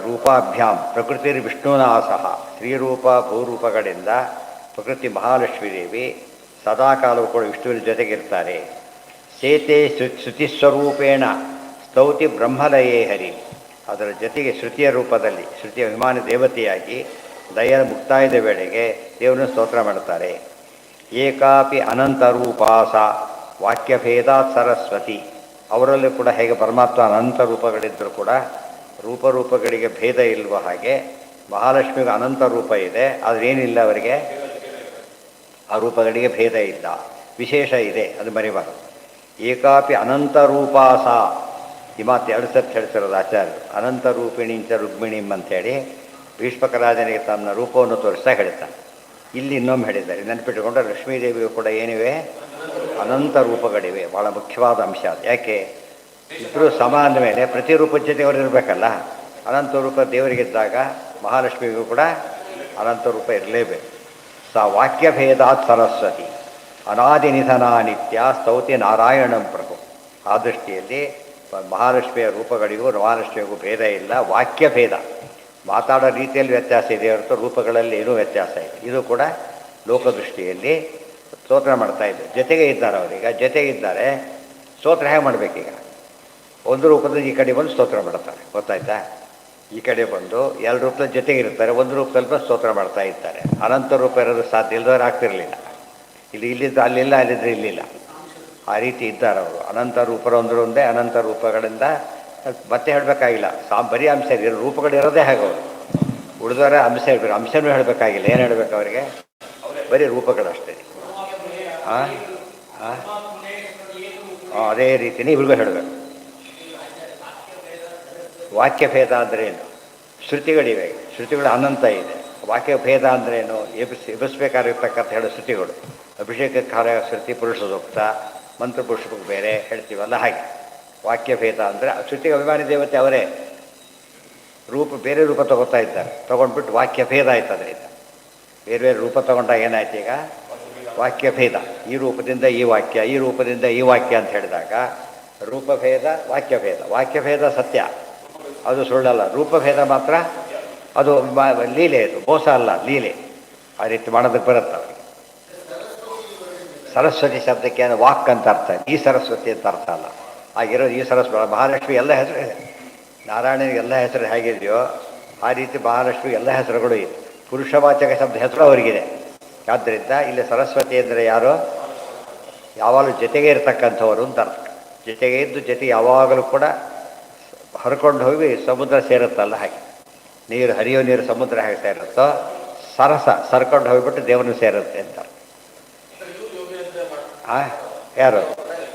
ರೂಪಾಭ್ಯಾಂ ಪ್ರಕೃತಿ ವಿಷ್ಣುನಾಸಃ. ಶ್ರೀರೂಪ ಭೂರೂಪಗಳಿಂದ ಪ್ರಕೃತಿ ಮಹಾಲಕ್ಷ್ಮೀ ದೇವಿ ಸದಾಕಾಲವೂ ಕೂಡ ವಿಷ್ಣುವಿನ ಜೊತೆಗಿರ್ತಾರೆ. ಸೇತೆ ಶ್ರುತಿಸ್ವರೂಪೇಣ ಸ್ತೌತಿ ಬ್ರಹ್ಮಲಯೇ ಹರಿ. ಅದರ ಜೊತೆಗೆ ಶ್ರುತಿಯ ರೂಪದಲ್ಲಿ ಶ್ರುತಿಯ ಅಭಿಮಾನಿ ದೇವತೆಯಾಗಿ ದಯ ಮುಕ್ತಾಯದ ವೇಳೆಗೆ ದೇವರನ್ನು ಸ್ತೋತ್ರ ಮಾಡ್ತಾರೆ. ಏಕಾಪಿ ಅನಂತರೂಪಾಸ ವಾಕ್ಯಭೇದಾತ್ ಸರಸ್ವತಿ. ಅವರಲ್ಲೂ ಕೂಡ ಹೇಗೆ ಪರಮಾತ್ಮ ಅನಂತ ರೂಪಗಳಿದ್ದರೂ ಕೂಡ ರೂಪಗಳಿಗೆ ಭೇದ ಇಲ್ವ ಹಾಗೆ ಮಹಾಲಕ್ಷ್ಮಿಗೆ ಅನಂತ ರೂಪ ಇದೆ. ಆದರೆ ಏನಿಲ್ಲ, ಅವರಿಗೆ ಆ ರೂಪಗಳಿಗೆ ಭೇದ ಇಲ್ಲ, ವಿಶೇಷ ಇದೆ, ಅದು ಮರಿಬಾರದು. ಏಕಾಪಿ ಅನಂತ ರೂಪಾಸ. ಈ ಮಾತು ಎರಡು ಸತ್ತು ಹೇಳ್ತಿರೋದು ಆಚಾರ್ಯರು. ಅನಂತ ರೂಪಿಣಿಂಚ ರುಕ್ಮಿಣಿಂ ಅಂಥೇಳಿ ಭೀಷ್ಮಕರಾಜನಿಗೆ ತನ್ನ ರೂಪವನ್ನು ತೋರಿಸ್ತಾ ಹೇಳ್ತಾನೆ. ಇಲ್ಲಿ ಇನ್ನೊಮ್ಮೆ ಹೇಳಿದ್ದಾರೆ, ನೆನಪಿಟ್ಟುಕೊಂಡ್ರೆ ಲಕ್ಷ್ಮೀದೇವಿಯು ಕೂಡ ಏನಿವೆ, ಅನಂತ ರೂಪಗಳಿವೆ. ಭಾಳ ಮುಖ್ಯವಾದ ಅಂಶ ಅದು. ಯಾಕೆ ಇಬ್ಬರು ಸಮ ಅಂದಮೇಲೆ ಪ್ರತಿ ರೂಪದ ಜೊತೆ ಅವರು ಇರಬೇಕಲ್ಲ. ಅನಂತ ರೂಪ ದೇವರಿಗಿದ್ದಾಗ ಮಹಾಲಕ್ಷ್ಮಿಗೂ ಕೂಡ ಅನಂತ ರೂಪ ಇರಲೇಬೇಕು. ಸ ವಾಕ್ಯಭೇದಾತ್ ಸರಸ್ವತಿ ಅನಾದಿ ನಿಧನ ನಿತ್ಯ ಸ್ತೌತಿ ನಾರಾಯಣಂ ಪ್ರಭು. ಆ ದೃಷ್ಟಿಯಲ್ಲಿ ಮಹಾಲಕ್ಷ್ಮಿಯ ರೂಪಗಳಿಗೂ ಮಹಾಲಕ್ಷ್ಮಿಗೂ ಭೇದ ಇಲ್ಲ, ವಾಕ್ಯಭೇದ. ಮಾತಾಡೋ ರೀತಿಯಲ್ಲಿ ವ್ಯತ್ಯಾಸ ಇದೆ ಹೊರತು ರೂಪಗಳಲ್ಲಿ ಏನೂ ವ್ಯತ್ಯಾಸ ಇದೆ. ಇದು ಕೂಡ ಲೋಕದೃಷ್ಟಿಯಲ್ಲಿ ಸ್ತೋತ್ರ ಮಾಡ್ತಾ ಇದ್ದಾರೆ. ಜೊತೆಗೆ ಇದ್ದಾರೆ ಅವರೀಗ, ಜೊತೆಗಿದ್ದಾರೆ. ಸ್ತೋತ್ರ ಹೇಗೆ ಮಾಡಬೇಕೀಗ? ಒಂದು ರೂಪದಲ್ಲಿ ಈ ಕಡೆ ಬಂದು ಸ್ತೋತ್ರ ಮಾಡ್ತಾರೆ, ಗೊತ್ತಾಯ್ತಾ? ಈ ಕಡೆ ಬಂದು ಎರಡು ರೂಪದ ಜೊತೆಗಿರ್ತಾರೆ, ಒಂದು ರೂಪದಲ್ಲಿ ಬಂದು ಸ್ತೋತ್ರ ಮಾಡ್ತಾ ಇರ್ತಾರೆ. ಅನಂತ ರೂಪ ಇರೋದು ಸಾಧ್ಯ ಇಲ್ಲದವ್ರು ಆಗ್ತಿರಲಿಲ್ಲ. ಇಲ್ಲಿದ್ದು ಅಲ್ಲಿಲ್ಲ, ಅಲ್ಲಿದ್ದರೆ ಇಲ್ಲಿಲ್ಲ. ಆ ರೀತಿ ಇದ್ದಾರೆ ಅವರು. ಅನಂತ ರೂಪರು ಅಂದರೂ ಒಂದೇ, ಅನಂತ ರೂಪಗಳಿಂದ ಮತ್ತೆ ಹೇಳಬೇಕಾಗಿಲ್ಲ. ಬರೀ ಅಂಶ ರೂಪಗಳಿರೋದೇ ಹಾಗೆ ಅವರು. ಉಳಿದವರ ಅಂಶ ಹೇಳ್ಬೇಕು, ಅಂಶನೂ ಹೇಳಬೇಕಾಗಿಲ್ಲ. ಏನು ಹೇಳಬೇಕು ಅವರಿಗೆ? ಬರೀ ರೂಪಗಳಷ್ಟೇ. ಹಾಂ ಹಾಂ ಅದೇ ರೀತಿಯೇ ಇವ್ರಿಗೂ ಹೇಳಬೇಕು. ವಾಕ್ಯಭೇದ ಅಂದ್ರೇನು? ಶ್ರುತಿಗಳಿವೆ, ಶ್ರುತಿಗಳು ಅನಂತ ಇದೆ. ವಾಕ್ಯಭೇದ ಅಂದ್ರೇನು? ಎಬ್ಬಿಸ್ಬೇಕಾಗಿರ್ತಕ್ಕಂಥ ಹೇಳೋ ಶ್ರುತಿಗಳು. ಅಭಿಷೇಕಕಾರ ಶ್ರುತಿ ಪುರುಷ ಸೂಕ್ತ, ಮಂತ್ರ ಪುಷ್ಪಕ್ಕೆ ಬೇರೆ ಹೇಳ್ತೀವಲ್ಲ, ಹಾಗೆ ವಾಕ್ಯಭೇದ ಅಂದರೆ ಶ್ರುತಿಗೆ ಅಭಿಮಾನಿ ದೇವತೆ ಅವರೇ. ಬೇರೆ ರೂಪ ತಗೋತಾ ಇದ್ದಾರೆ, ತೊಗೊಂಡ್ಬಿಟ್ಟು ವಾಕ್ಯಭೇದ ಆಯ್ತು. ಅದರಿಂದ ಬೇರೆ ಬೇರೆ ರೂಪ ತೊಗೊಂಡಾಗ ಏನಾಯ್ತು? ಈಗ ವಾಕ್ಯಭೇದ. ಈ ರೂಪದಿಂದ ಈ ವಾಕ್ಯ, ಈ ರೂಪದಿಂದ ಈ ವಾಕ್ಯ ಅಂತ ಹೇಳಿದಾಗ ರೂಪಭೇದ, ವಾಕ್ಯಭೇದ. ವಾಕ್ಯಭೇದ ಸತ್ಯ, ಅದು ಸುಳ್ಳಲ್ಲ. ರೂಪಭೇದ ಮಾತ್ರ ಅದು ಲೀಲೆ, ಅದು ಮೋಸ ಅಲ್ಲ, ಲೀಲೆ. ಆ ರೀತಿ ಮಾಡೋದಕ್ಕೆ ಬರುತ್ತೆ ಅವರಿಗೆ. ಸರಸ್ವತಿ ಶಬ್ದಕ್ಕೆ ಏನು ವಾಕ್ ಅಂತ ಅರ್ಥ, ಈ ಸರಸ್ವತಿ ಅಂತ ಅರ್ಥ ಅಲ್ಲ. ಆಗಿರೋದು ಈ ಸರಸ್ವತಿ. ಮಹಾಲಕ್ಷ್ಮಿ ಎಲ್ಲ ಹೆಸರು ಇದೆ. ನಾರಾಯಣನಿಗೆ ಎಲ್ಲ ಹೆಸರು ಹೇಗಿದೆಯೋ ಆ ರೀತಿ ಮಹಾಲಕ್ಷ್ಮಿಗೆ ಎಲ್ಲ ಹೆಸರುಗಳು ಇದೆ. ಪುರುಷವಾಚಕ ಶಬ್ದ ಹೆಸರು ಅವರಿಗಿದೆ. ಆದ್ದರಿಂದ ಇಲ್ಲಿ ಸರಸ್ವತಿ ಅಂದರೆ ಯಾರು? ಯಾವಾಗಲೂ ಜೊತೆಗೆ ಇರತಕ್ಕಂಥವರು ಅಂತ ಅರ್ಥ. ಜೊತೆಗೆ ಇದ್ದು ಜೊತೆ ಯಾವಾಗಲೂ ಕೂಡ ಹರ್ಕೊಂಡು ಹೋಗಿ ಸಮುದ್ರ ಸೇರುತ್ತಲ್ಲ, ಹಾಗೆ ನೀರು ಹರಿಯೋ ನೀರು ಸಮುದ್ರ ಹೇಗೆ ಸೇರುತ್ತೋ ಸರಸ ಸರ್ಕೊಂಡು ಹೋಗಿಬಿಟ್ಟು ದೇವರನ್ನು ಸೇರುತ್ತೆ ಅಂತ. ಯಾರು?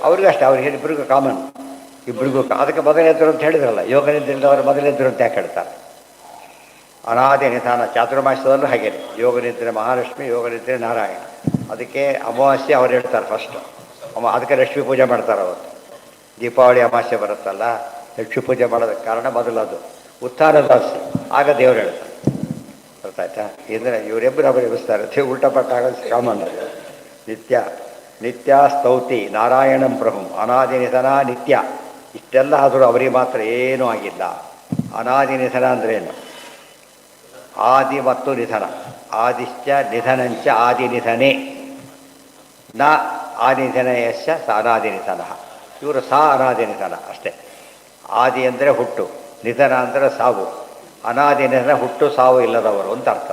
ಅವ್ರಿಗೂ ಅಷ್ಟೇ, ಅವ್ರಿಗೆ ಇಬ್ಬರಿಗೂ ಕಾಮನ್, ಇಬ್ಬರಿಗೂ. ಅದಕ್ಕೆ ಮೊದಲೆದ್ರು ಅಂತ ಹೇಳಿದ್ರಲ್ಲ, ಯೋಗ ನಿದ್ರೆಯಿಂದವರು ಮೊದಲೆದ್ರು ಅಂತ ಯಾಕೆ ಹೇಳ್ತಾರೆ? ಅನಾದಿ ನಿಧಾನ ಚಾತುರ್ಮಾಸ್ಯದಲ್ಲೂ ಹಾಗೆ. ಯೋಗ ನಿದ್ರೆ ಮಹಾಲಕ್ಷ್ಮಿ, ಯೋಗ ನಿದ್ರೆ ನಾರಾಯಣ. ಅದಕ್ಕೆ ಅಮಾವಾಸ್ಯೆ ಅವ್ರು ಹೇಳ್ತಾರೆ ಫಸ್ಟು. ಅದಕ್ಕೆ ಲಕ್ಷ್ಮೀ ಪೂಜೆ ಮಾಡ್ತಾರೆ ಅವತ್ತು. ದೀಪಾವಳಿ ಅಮಾವಾಸ್ಯೆ ಬರುತ್ತಲ್ಲ, ಲಕ್ಷ್ಮೀ ಪೂಜೆ ಮಾಡೋದಕ್ಕೆ ಕಾರಣ ಮೊದಲು ಅದು. ಉತ್ಥಾನದಾಸ್ಯ ಆಗ ದೇವರು ಹೇಳ್ತಾರೆ, ಗೊತ್ತಾಯ್ತಾ? ಅಂದರೆ ಇವರಿಬ್ಬರು ಅವರು ಎಬ್ಬಿಸ್ತಾರೆ. ಉಲ್ಟಾ ಪಟ್ಟ ಆಗೋದು ಕಾಮನ್. ನಿತ್ಯ ನಿತ್ಯ ಸ್ತೌತಿ ನಾರಾಯಣಂ ಪ್ರಭುಂ ಅನಾದಿ ನಿಧನ ನಿತ್ಯ. ಇಷ್ಟೆಲ್ಲ ಆದರೂ ಅವರಿಗೆ ಮಾತ್ರ ಏನೂ ಆಗಿಲ್ಲ. ಅನಾದಿ ನಿಧನ ಅಂದ್ರೇನು? ಆದಿ ಮತ್ತು ನಿಧನ. ಆದಿಶ್ಚ ನಿಧನಂಚ ಆದಿ ನಿಧನೆ ನ ಆದಿನಿಧನಯಶ್ಚ ಸ ಅನಾದಿ ನಿಧನ. ಇವರು ಸ ಅನಾದಿ ನಿಧನ ಅಷ್ಟೇ. ಆದಿ ಅಂದರೆ ಹುಟ್ಟು, ನಿಧನ ಅಂದರೆ ಸಾವು. ಅನಾದಿ ನಿಧನ ಹುಟ್ಟು ಸಾವು ಇಲ್ಲದವರು ಅಂತ ಅರ್ಥ.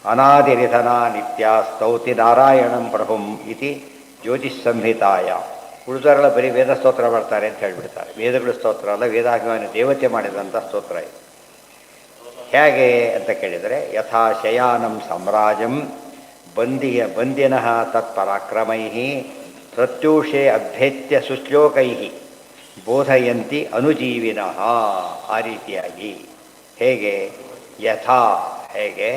ಅನಾದಿ ನಿಧನ ನಿತ್ಯ ಸ್ತೌತಿ ನಾರಾಯಣಂ ಪ್ರಭುಂ ಇತಿ ಜ್ಯೋತಿಷ್ ಸಂಹಿತಾಯ. ಉಳಿದವರೆಲ್ಲ ಬರೀ ವೇದ ಸ್ತೋತ್ರ ಮಾಡ್ತಾರೆ ಅಂತ ಹೇಳಿಬಿಡ್ತಾರೆ. ವೇದಗಳ ಸ್ತೋತ್ರ ಅಲ್ಲ, ವೇದಾಭಿಮಾನಿ ದೇವತೆ ಮಾಡಿದಂಥ ಸ್ತೋತ್ರ ಇದು. ಹೇಗೆ ಅಂತ ಕೇಳಿದರೆ, ಯಥಾ ಶಯಾನಂ ಸಾಮ್ರಾಜಂ ಬಂದಿನಃ ತತ್ಪರಾಕ್ರಮೈ ಪ್ರತ್ಯೂಷೆ ಅಭ್ಯೇತ್ಯ ಸುಶ್ಲೋಕೈ ಬೋಧಯಂತಿ ಅನುಜೀವಿನಃ. ಆ ರೀತಿಯಾಗಿ ಹೇಗೆ, ಯಥಾ ಹೇಗೆ,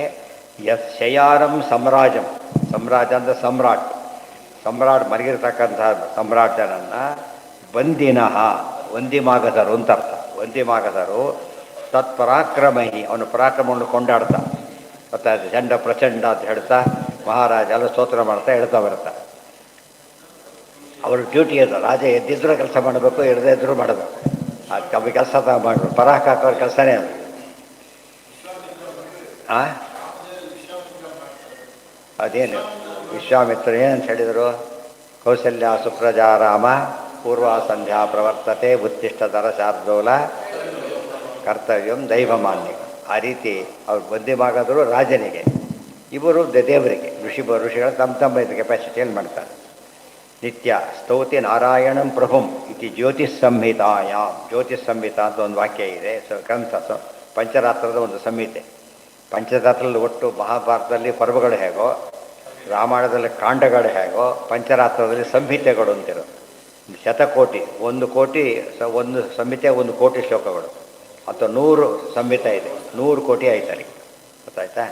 ಶಯಾನಂ ಸಾಮ್ರಾಜಂ, ಸಾಮ್ರಾಜ ಅಂದರೆ ಸಮ್ರಾಟ್ ಮಲಗಿರ್ತಕ್ಕಂಥ ಸಮ್ರಾಟನನ್ನು ಬಂದಿನಃ ವಂದಿಮಾಗದರು ಅಂತ ಅರ್ಥ. ವಂದಿಮಾಗದರು ತತ್ಪರಾಕ್ರಮೈ, ಅವನು ಪರಾಕ್ರಮವನ್ನು ಕೊಂಡಾಡ್ತಾ ಗೊತ್ತಾಯ್ತು. ಚಂಡ ಪ್ರಚಂಡ ಅಂತ ಹೇಳ್ತಾ ಮಹಾರಾಜ ಎಲ್ಲ ಸ್ತೋತ್ರ ಮಾಡ್ತಾ ಹೇಳ್ತಾ ಬರ್ತಾ. ಅವ್ರ ಡ್ಯೂಟಿ ಅದು. ರಾಜ ಎದ್ದಿದ್ರೂ ಕೆಲಸ ಮಾಡಬೇಕು, ಎಡದೇ ಇದ್ರೂ ಮಾಡಬೇಕು. ಅದು ಕಮ್ಮಿ ಕೆಲಸ ಮಾಡಬೇಕು. ಪರಾಕ್ ಹಾಕೋರ ಕೆಲಸನೇ ಅದು. ಅದೇನು ವಿಶ್ವಾಮಿತ್ರ ಏನಂತ ಹೇಳಿದರು? ಕೌಸಲ್ಯ ಸುಪ್ರಜಾ ರಾಮ ಪೂರ್ವ ಸಂಧ್ಯಾ ಪ್ರವರ್ತತೆ ಉತ್ತಿಷ್ಠತರ ಶಾರ್ದೂಲ ಕರ್ತವ್ಯಂ ದೈವಮಾನ್ಯ. ಆ ರೀತಿ ಅವ್ರು ಬಂದಿಮಾಗಾದರೂ ರಾಜನಿಗೆ, ಇವರು ದೇವರಿಗೆ, ಋಷಿಗಳು ತಮ್ಮ ಇದು ಕೆಪಾಸಿಟಿಯಲ್ಲಿ ಮಾಡ್ತಾರೆ. ನಿತ್ಯ ಸ್ತೌತಿ ನಾರಾಯಣಂ ಪ್ರಭುಂ ಇತಿ ಜ್ಯೋತಿಷ್ ಸಂಹಿತಾಯ. ಜ್ಯೋತಿಷ್ ಸಂಹಿತ ಅಂತ ಒಂದು ವಾಕ್ಯ ಇದೆ, ಗ್ರಂಥ, ಪಂಚರಾತ್ರದ ಒಂದು ಸಂಹಿತೆ. ಪಂಚರಾತ್ರದಲ್ಲಿ ಒಟ್ಟು ಮಹಾಭಾರತದಲ್ಲಿ ಪರ್ವಗಳು ಹೇಗೋ, ರಾಮಾಯಣದಲ್ಲಿ ಕಾಂಡಗಳು ಹೇಗೋ, ಪಂಚರಾತ್ರದಲ್ಲಿ ಸಂಹಿತೆಗಳು ಅಂತಿರೋ. ಶತಕೋಟಿ, ಒಂದು ಸಂಹಿತೆ 1 ಕೋಟಿ ಶ್ಲೋಕಗಳು, ಅಥವಾ 100 ಸಂಹಿತೆ ಇದೆ, 100 ಕೋಟಿ ಆಯ್ತಲ್ಲಿ. ಗೊತ್ತಾಯ್ತಾ?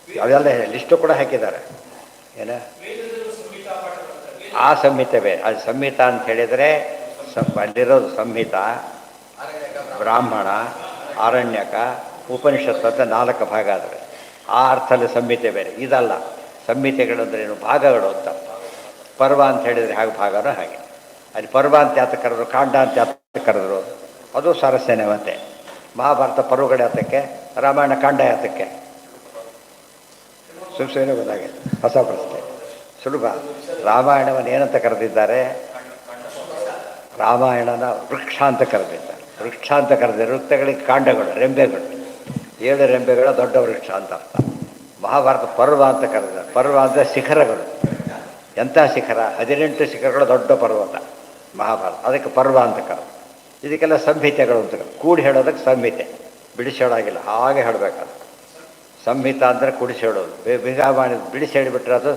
ಅವೆಲ್ಲ ಲಿಸ್ಟು ಕೂಡ ಹಾಕಿದ್ದಾರೆ. ಏನ ಆ ಸಂಹಿತೆ ಬೇರೆ. ಅದು ಸಂಹಿತ ಅಂತ ಹೇಳಿದರೆ ಅಲ್ಲಿರೋದು ಸಂಹಿತ, ಬ್ರಾಹ್ಮಣ, ಆರಣ್ಯಕ, ಉಪನಿಷತ್ತು ಅಂತ 4 ಭಾಗ ಆದರೆ ಆ ಅರ್ಥದಲ್ಲಿ ಸಂಹಿತೆ ಬೇರೆ. ಇದಲ್ಲ. ಸಂಹಿತೆಗಳು ಅಂದರೆ ಏನು? ಭಾಗಗಳು ಅಂತ. ಪರ್ವ ಅಂತ ಹೇಳಿದರೆ ಹಾಗೆ ಭಾಗನೂ ಹಾಗೆ. ಅಲ್ಲಿ ಪರ್ವ ಅಂತ ಯಾತಕ್ಕೆ ಕರೆದ್ರು, ಕಾಂಡ ಅಂತ ಯಾತಕ್ಕೆ ಕರೆದ್ರು, ಅದು ಸಾರಸ್ಯನೇ. ಮತ್ತೆ ಮಹಾಭಾರತ ಪರ್ವಗಳು ಯಾತಕ್ಕೆ, ರಾಮಾಯಣ ಕಾಂಡ ಯಾತಕ್ಕೆ? ಸುಮ್ಮನೆ ಗೊತ್ತಾಗಿದೆ. ಹೊಸ ಪ್ರಶ್ನೆ, ಸುಲಭ. ರಾಮಾಯಣವನ್ನು ಏನಂತ ಕರೆದಿದ್ದಾರೆ? ರಾಮಾಯಣನ ವೃಕ್ಷ ಅಂತ ಕರೆದಿದ್ದಾರೆ. ವೃಕ್ಷ ಅಂತ ಕರೆದಿದ್ದಾರೆ. ವೃತ್ತಗಳಿಗೆ ಕಾಂಡಗಳು, ರೆಂಬೆಗಳು, 7 ರೆಂಬೆಗಳ ದೊಡ್ಡ ವೃಕ್ಷ ಅಂತ ಅರ್ಥ. ಮಹಾಭಾರತ ಪರ್ವ ಅಂತ ಕರೆದಿದ್ದಾರೆ. ಪರ್ವ ಅಂದರೆ ಶಿಖರಗಳು. ಎಂಥ ಶಿಖರ? 18 ಶಿಖರಗಳು, ದೊಡ್ಡ ಪರ್ವತ ಮಹಾಭಾರತ. ಅದಕ್ಕೆ ಪರ್ವ ಅಂತ ಕರೆದು. ಇದಕ್ಕೆಲ್ಲ ಸಂಹಿತೆಗಳು ಅಂತ ಕೂಡಿ ಹೇಳೋದಕ್ಕೆ ಸಂಹಿತೆ. ಬಿಡಿಸಿ ಹೇಳೋಗಿಲ್ಲ, ಹಾಗೆ ಹೇಳಬೇಕಾದ್ರೆ ಸಂಹಿತ ಅಂದರೆ ಕುಡಿಸಿ ಹೇಳೋದು. ಬೇಗ ಮಾಡಿ ಬಿಡಿಸಿ ಹೇಳಿಬಿಟ್ರೆ ಅದು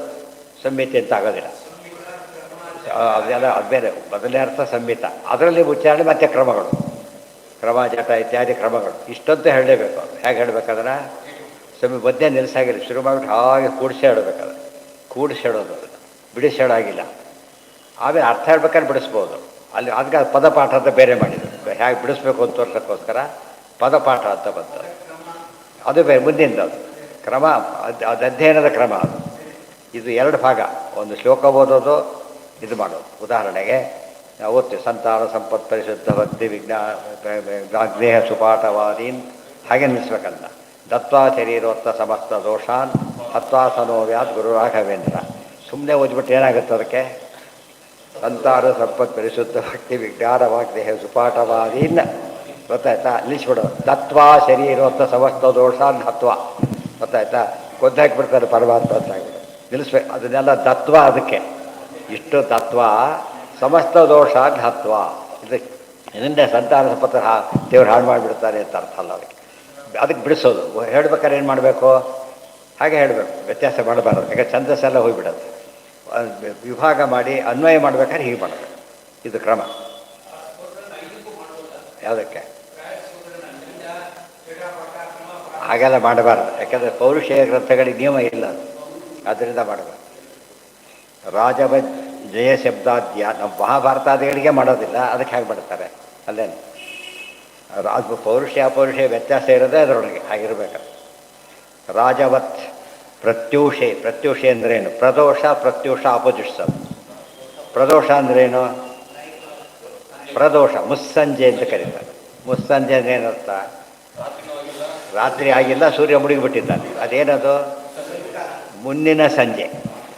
ಸಂಹಿತೆ ಅಂತ ಆಗೋದಿಲ್ಲ. ಅದೆಲ್ಲ ಅದು ಬೇರೆ. ಮೊದಲನೇ ಅರ್ಥ ಸಂಹಿತ, ಅದರಲ್ಲಿ ಉಚ್ಚಾರಣೆ ಮತ್ತು ಕ್ರಮಗಳು, ಕ್ರಮ ಜಟ ಇತ್ಯಾದಿ ಕ್ರಮಗಳು ಇಷ್ಟಂತೂ ಹೇಳಲೇಬೇಕು. ಹೇಗೆ ಹೇಳಬೇಕಾದ್ರೆ ಮಧ್ಯೆ ನಿಲ್ಲಿಸಾಗಿಲ್ಲ, ಶುರು ಮಾಡಿಬಿಟ್ಟು ಹಾಗೆ ಕೂಡಿಸಿ ಹೇಳಬೇಕಾದ್ರೆ. ಕೂಡಿಸಿ ಹೇಳೋದು, ಬಿಡಿಸಿ ಹೇಳೋಗಿಲ್ಲ. ಆಮೇಲೆ ಅರ್ಥ ಹೇಳ್ಬೇಕಾದ್ರೆ ಬಿಡಿಸ್ಬೋದು. ಅಲ್ಲಿ ಅದಕ್ಕೆ ಪದಪಾಠ ಅಂತ ಬೇರೆ ಮಾಡಿದ್ರು. ಹೇಗೆ ಬಿಡಿಸ್ಬೇಕು ಅಂತ ತೋರ್ಸೋಕ್ಕೋಸ್ಕರ ಪದಪಾಠ ಅಂತ ಬಂತು. ಅದು ಬೇರೆ, ಮುಂದಿಂದ ಅದು ಕ್ರಮ, ಅದು ಅಧ್ಯಯನದ ಕ್ರಮ ಅದು. ಇದು 2 ಭಾಗ. ಒಂದು ಶ್ಲೋಕ ಓದೋದು, ಇದು ಮಾಡೋದು. ಉದಾಹರಣೆಗೆ ನಾವು ಓದ್ತೀವಿ, ಸಂತಾನ ಸಂಪತ್ ಪರಿಶುದ್ಧ ಭಕ್ತಿ ವಿಜ್ಞಾಗ್ನೇಹ ಸುಪಾಠವಾದೀನ್, ಹಾಗೆ ನಿಲ್ಲಿಸ್ಬೇಕಲ್ಲ. ದತ್ವಾ ಶರೀರೋತ್ತ ಸಮಸ್ತ ದೋಷಾನ್ ಹತ್ವಾ ಸನೋವ್ಯಾತ್ ಗುರು ರಾಘವೇಂದ್ರ. ಸುಮ್ಮನೆ ಓದ್ಬಿಟ್ಟು ಏನಾಗುತ್ತೆ ಅದಕ್ಕೆ? ಸಂತಾನ ಸಂಪತ್ ಪರಿಶುದ್ಧ ಭಕ್ತಿ ವಿಜ್ಞಾನ ವಾಗ್ದೇಹ ಸುಪಾಠವಾದೀನ್. ಗೊತ್ತಾಯ್ತಾ? ನಿಲ್ಲಿಸ್ಬಿಡೋದು. ದತ್ವಾ ಶರೀರೋತ್ತ ಸಮಸ್ತ ದೋಷಾನ್ ಹತ್ವಾ. ಗೊತ್ತಾಯ್ತಾ? ಕೊಂದಾಕಿಬಿಡ್ತಾರೆ ಪರಮಾತ್ಮ ಅಂತ ಆಗಿಬಿಡು. ನಿಲ್ಲಿಸ್ಬೇಕು. ಅದನ್ನೆಲ್ಲ ತತ್ವ. ಅದಕ್ಕೆ ಇಷ್ಟು ತತ್ವ ಸಮಸ್ತ ದೋಷ ಹತ್ವ. ಇದನ್ನೇ ಸಂತಾನ ಸಂಪತ್ತ ದೇವ್ರು ಹಾಳು ಮಾಡಿಬಿಡ್ತಾರೆ ಅಂತ ಅರ್ಥ ಅಲ್ಲ. ಅದಕ್ಕೆ ಬಿಡಿಸೋದು. ಹೇಳ್ಬೇಕಾದ್ರೆ ಏನು ಮಾಡಬೇಕು? ಹಾಗೆ ಹೇಳಬೇಕು, ವ್ಯತ್ಯಾಸ ಮಾಡಬಾರ್ದು. ಯಾಕೆ ಛಂದಸ್ಸೆಲ್ಲ ಹೋಗಿಬಿಡೋದು. ವಿಭಾಗ ಮಾಡಿ ಅನ್ವಯ ಮಾಡ್ಬೇಕಾದ್ರೆ ಹೀಗೆ ಮಾಡಬೇಕು. ಇದು ಕ್ರಮ. ಯಾವುದಕ್ಕೆ? ಹಾಗೆಲ್ಲ ಮಾಡಬಾರ್ದು. ಯಾಕೆಂದರೆ ಪೌರುಷೇಯ ಗ್ರಂಥಗಳಿಗೆ ನಿಯಮ ಇಲ್ಲ ಅದು. ಆದ್ದರಿಂದ ಮಾಡಬಾರ್ದು. ರಾಜವ ಜಯ ಶಬ್ದಾದ್ಯ ನಮ್ಮ ಮಹಾಭಾರತಾದಿಗಳಿಗೆ ಮಾಡೋದಿಲ್ಲ. ಅದಕ್ಕೆ ಹೇಗೆ ಮಾಡ್ತಾರೆ? ಅಲ್ಲೇನು ಪೌರುಷ ಅಪೌರುಷ ವ್ಯತ್ಯಾಸ ಇರೋದೇ ಅದರೊಳಗೆ. ಹಾಗಿರ್ಬೇಕು. ರಾಜವತ್ ಪ್ರತ್ಯೂಷೆ. ಪ್ರತ್ಯೂಷೆ ಅಂದ್ರೇನು? ಪ್ರದೋಷ ಪ್ರತ್ಯೂಷ ಆಪೋಸಿಟ್ಸ್. ಪ್ರದೋಷ ಅಂದ್ರೇನು? ಪ್ರದೋಷ ಮುಸ್ಸಂಜೆ ಅಂತ ಕರೀತಾರೆ. ಮುಸ್ಸಂಜೆ ಅಂದ್ರೇನರ್ಥ? ರಾತ್ರಿ ಆಗಿಲ್ಲ, ಸೂರ್ಯ ಮುಳುಗಿಬಿಟ್ಟಿದ್ದಾನೆ. ಅದೇನದು? ಮುಂದಿನ ಸಂಜೆ.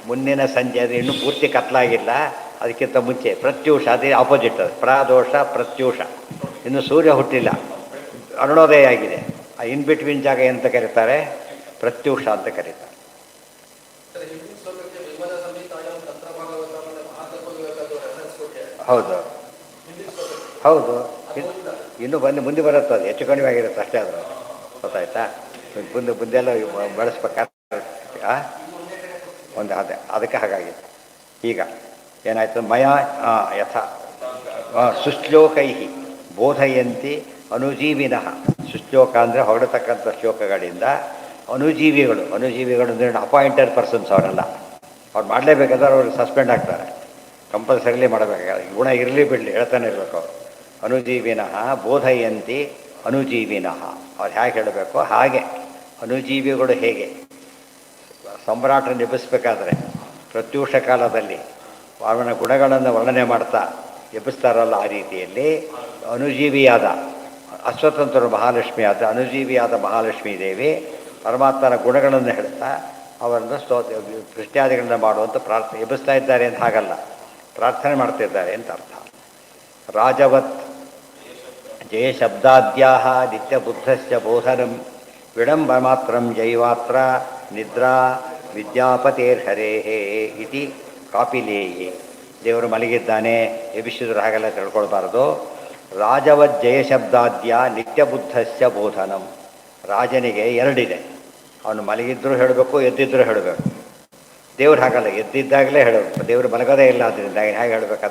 ಮುಂದಿನ ಸಂಜೆ ಅದು ಇನ್ನೂ ಪೂರ್ತಿ ಕತ್ಲಾಗಿಲ್ಲ, ಅದಕ್ಕಿಂತ ಮುಂಚೆ. ಪ್ರತ್ಯೂಷ ಅದೇ ಆಪೋಸಿಟ್. ಅದು ಪ್ರದೋಷ ಪ್ರತ್ಯೂಷ. ಇನ್ನು ಸೂರ್ಯ ಹುಟ್ಟಿಲ್ಲ, ಅರುಣೋದಯ ಆಗಿದೆ. ಆ ಇನ್ ಬಿಟ್ವೀನ್ ಜಾಗ ಏನಂತ ಕರೀತಾರೆ? ಪ್ರತ್ಯೂಷ ಅಂತ ಕರೀತಾರೆ. ಹೌದು ಹೌದು. ಇನ್ನೂ ಮುಂದೆ ಬರುತ್ತೆ, ಅದು ಹೆಚ್ಚು ಕಡಿಮೆ ಆಗಿರುತ್ತೆ ಅಷ್ಟೇ. ಅದು ಗೊತ್ತಾಯ್ತಾ? ಮುಂದೆಲ್ಲ ಬಳಸ್ಬೇಕಾದ್ರೆ ಒಂದು ಅದಕ್ಕೆ ಹಾಗಾಗಿದೆ. ಈಗ ಏನಾಯ್ತು? ಮಯ ಯಥ ಸುಶ್ಲೋಕೈ ಬೋಧಯಂತಿ ಅನುಜೀವಿನಃ. ಸುಶ್ಲೋಕ ಅಂದರೆ ಹೊರಡತಕ್ಕಂಥ ಶ್ಲೋಕಗಳಿಂದ ಅನುಜೀವಿಗಳು ಅಂದರೆ ಅಪಾಯಿಂಟೆಡ್ ಪರ್ಸನ್ಸ್ ಅವರೆಲ್ಲ. ಅವ್ರು ಮಾಡಲೇಬೇಕಾದ್ರೆ ಅವ್ರಿಗೆ ಸಸ್ಪೆಂಡ್ ಆಗ್ತಾರೆ, ಕಂಪಲ್ಸರಿಲಿ ಮಾಡಬೇಕಾಗ. ಗುಣ ಇರಲಿ ಬಿಡಲಿ ಹೇಳ್ತಾನೆ ಇರಬೇಕು ಅವರು. ಅನುಜೀವಿನಃ ಬೋಧಯಂತಿ ಅನುಜೀವಿನಃ. ಅವ್ರು ಹೇಗೆ ಹೇಳಬೇಕು ಹಾಗೆ. ಅನುಜೀವಿಗಳು ಹೇಗೆ ಸಮ್ರಾಟನ ಎಬ್ಬಿಸ್ಬೇಕಾದ್ರೆ ಪ್ರತ್ಯೂಷ ಕಾಲದಲ್ಲಿ ಅವನ ಗುಣಗಳನ್ನು ವರ್ಣನೆ ಮಾಡ್ತಾ ಎಬ್ಬಿಸ್ತಾರಲ್ಲ, ಆ ರೀತಿಯಲ್ಲಿ ಅನುಜೀವಿಯಾದ ಅಸ್ವತಂತ್ರ ಮಹಾಲಕ್ಷ್ಮಿಯಾದ ಅನುಜೀವಿಯಾದ ಮಹಾಲಕ್ಷ್ಮೀ ದೇವಿ ಪರಮಾತ್ಮನ ಗುಣಗಳನ್ನು ಹೇಳ್ತಾ ಅವರನ್ನು ಸೃಷ್ಟಿಯಾದಿಗಳನ್ನು ಮಾಡುವಂಥ ಪ್ರಾರ್ಥನೆ ಎಬ್ಬಿಸ್ತಾ ಇದ್ದಾರೆ ಅಂತ ಹಾಗಲ್ಲ, ಪ್ರಾರ್ಥನೆ ಮಾಡ್ತಿದ್ದಾರೆ ಅಂತ ಅರ್ಥ. ರಾಜವತ್ ಜಯ ಶಬ್ದಾದ್ಯಾ ನಿತ್ಯಬುದ್ಧಸ್ಯ ಬೋಧನಂ ವಿಡಂಬ ಮಾತ್ರ ಜೈವಾತ್ರ ನಿದ್ರಾ ವಿದ್ಯಾಪತೇರ್ಹರೇ ಇತಿ ಕಾಪಿಲೇಯೇ. ದೇವರು ಮಲಗಿದ್ದಾನೆ, ಎಬ್ಬಿಸಿದ್ರು ಹಾಗೆಲ್ಲ ತಿಳ್ಕೊಳ್ಬಾರ್ದು. ರಾಜವತ್ ಜಯ ಶಬ್ದಾದ್ಯ ನಿತ್ಯಬುದ್ಧಸ್ಯ ಬೋಧನಂ. ರಾಜನಿಗೆ ಎರಡಿದೆ, ಅವನು ಮಲಗಿದ್ರೂ ಹೇಳಬೇಕು, ಎದ್ದಿದ್ರೂ ಹೇಳಬೇಕು. ದೇವ್ರು ಹಾಗಲ್ಲ, ಎದ್ದಿದ್ದಾಗಲೇ ಹೇಳಬೇಕು. ದೇವರು ಮಲಗೋದೇ ಇಲ್ಲ, ಅದರಿಂದ ಹೇಗೆ ಹೇಳಬೇಕು?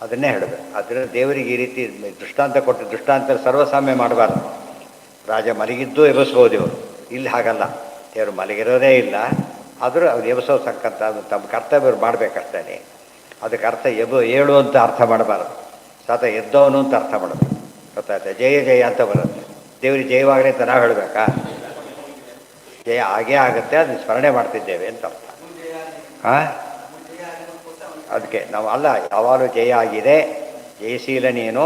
ಅದನ್ನೇ ಹೇಳಬೇಕು. ಅದರಿಂದ ದೇವರಿಗೆ ಈ ರೀತಿ ದೃಷ್ಟಾಂತ ಕೊಟ್ಟು ದೃಷ್ಟಾಂತ ಸರ್ವಸಾಮ್ಯ ಮಾಡಬಾರ್ದು. ರಾಜ ಮಲಗಿದ್ದು ಎಬ್ಬಿಸ್ಬೋದು ಇವರು, ಇಲ್ಲಿ ಹಾಗಲ್ಲ. ದೇವರು ಮಲಗಿರೋದೇ ಇಲ್ಲ, ಆದರೂ ಅವ್ರು ಎಬ್ಬಿಸೋ ಸಂಕಂತ ಅದು ತಮ್ಮ ಕರ್ತವ್ಯ ಮಾಡಬೇಕಷ್ಟೇ. ಅದಕ್ಕೆ ಅರ್ಥ ಏಳು ಅಂತ ಅರ್ಥ ಮಾಡಬಾರ್ದು, ಸಾತ ಎದ್ದವನು ಅಂತ ಅರ್ಥ ಮಾಡಬೇಕು. ಗೊತ್ತಾಯ್ತಾ? ಜಯ ಜಯ ಅಂತ ಬರುತ್ತೆ. ದೇವರಿಗೆ ಜಯವಾಗಲಿ ಅಂತ ನಾವು ಹೇಳಬೇಕಾ? ಜಯ ಆಗೇ ಆಗುತ್ತೆ, ಅದನ್ನ ಸ್ಮರಣೆ ಮಾಡ್ತಿದ್ದೇವೆ ಅಂತ ಅರ್ಥ. ಹಾಂ, ಅದಕ್ಕೆ ನಾವು ಅಲ್ಲ, ಯಾವಾಗಲೂ ಜಯ ಆಗಿದೆ, ಜಯಶೀಲ ನೀನು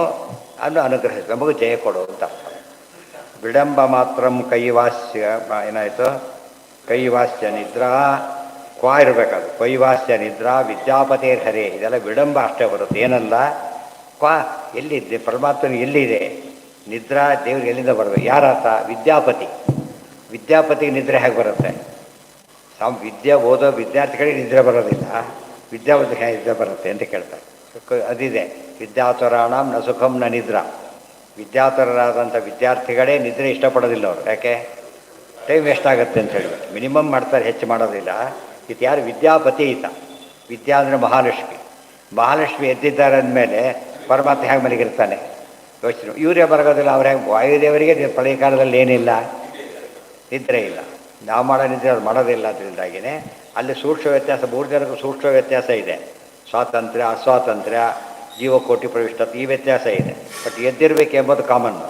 ಅನ್ನು ಅನುಗ್ರಹಿಸಿ ನಮಗೂ ಜಯ ಕೊಡು ಅಂತ ಅರ್ಥ. ವಿಡಂಬ ಮಾತ್ರ ಕೈವಾಸ್ಯ ಏನಾಯಿತು? ಕೈವಾಸ್ಯ ನಿದ್ರಾ ಕ್ವಾ ಇರಬೇಕದು. ಕೈವಾಸ್ಯ ನಿದ್ರಾ ವಿದ್ಯಾಪತೇರ್ ಹರೇ. ಇದೆಲ್ಲ ವಿಡಂಬ ಅಷ್ಟೇ ಬರುತ್ತೆ, ಏನಲ್ಲ. ಕ್ವಾ ಎಲ್ಲಿದ್ದೆ? ಪರಮಾತ್ಮನಿಗೆ ಎಲ್ಲಿದೆ ನಿದ್ರಾ? ದೇವ್ರಿಗೆ ಎಲ್ಲಿಂದ ಬರಬೇಕು? ಯಾರಾತ? ವಿದ್ಯಾಪತಿ. ವಿದ್ಯಾಪತಿಗೆ ನಿದ್ರೆ ಹೇಗೆ ಬರುತ್ತೆ? ವಿದ್ಯೆ ಓದೋ ವಿದ್ಯಾರ್ಥಿಗಳಿಗೆ ನಿದ್ರೆ ಬರೋದಿಲ್ಲ, ವಿದ್ಯಾಪತಿಗೆ ಹೇಗೆ ನಿದ್ರೆ ಬರುತ್ತೆ ಅಂತ ಕೇಳ್ತಾರೆ. ಅದಿದೆ, ವಿದ್ಯಾತುರಾಣಂ ನ ಸುಖಂ ನ ನಿದ್ರಾ. ವಿದ್ಯಾತುರರಾದಂಥ ವಿದ್ಯಾರ್ಥಿಗಳೇ ನಿದ್ರೆ ಇಷ್ಟಪಡೋದಿಲ್ಲ ಅವರು. ಯಾಕೆ? ಟೈಮ್ ವೇಸ್ಟ್ ಆಗುತ್ತೆ ಅಂತ ಹೇಳ್ಬಿಟ್ಟು ಮಿನಿಮಮ್ ಮಾಡ್ತಾರೆ, ಹೆಚ್ಚು ಮಾಡೋದಿಲ್ಲ. ಇದು ಯಾರು? ವಿದ್ಯಾಪತಿ ಈತ. ವಿದ್ಯಾ ಅಂದರೆ ಮಹಾಲಕ್ಷ್ಮಿ. ಮಹಾಲಕ್ಷ್ಮಿ ಎದ್ದಿದ್ದಾರೆ ಅಂದಮೇಲೆ ಪರಮಾತ್ಮ ಹೇಗೆ ಮಲಗಿರ್ತಾನೆ? ಯೋಚನೆ. ಇವರೇ ಬರಗೋದಿಲ್ಲ, ಅವ್ರು ಹೇಗೆ? ವಾಯುದೇವರಿಗೆ ಪ್ರಳಯ ಕಾಲದಲ್ಲಿ ಏನಿಲ್ಲ, ನಿದ್ರೆ ಇಲ್ಲ. ನಾವು ಮಾಡೋ ನಿದ್ರೆ ಅವ್ರು ಮಾಡೋದಿಲ್ಲ. ಅದರಿಂದಾಗಿಯೇ ಅಲ್ಲಿ ಸೂಕ್ಷ್ಮ ವ್ಯತ್ಯಾಸ, ಮೂರು ಜನಕ್ಕೂ ಸೂಕ್ಷ್ಮ ವ್ಯತ್ಯಾಸ ಇದೆ. ಸ್ವಾತಂತ್ರ್ಯ, ಅಸ್ವಾತಂತ್ರ್ಯ, ಜೀವಕೋಟಿ ಪ್ರವಿಷ್ಟತೆ, ಈ ವ್ಯತ್ಯಾಸ ಇದೆ. ಬಟ್ ಎದ್ದಿರಬೇಕೆಂಬುದು ಕಾಮನ್ನು.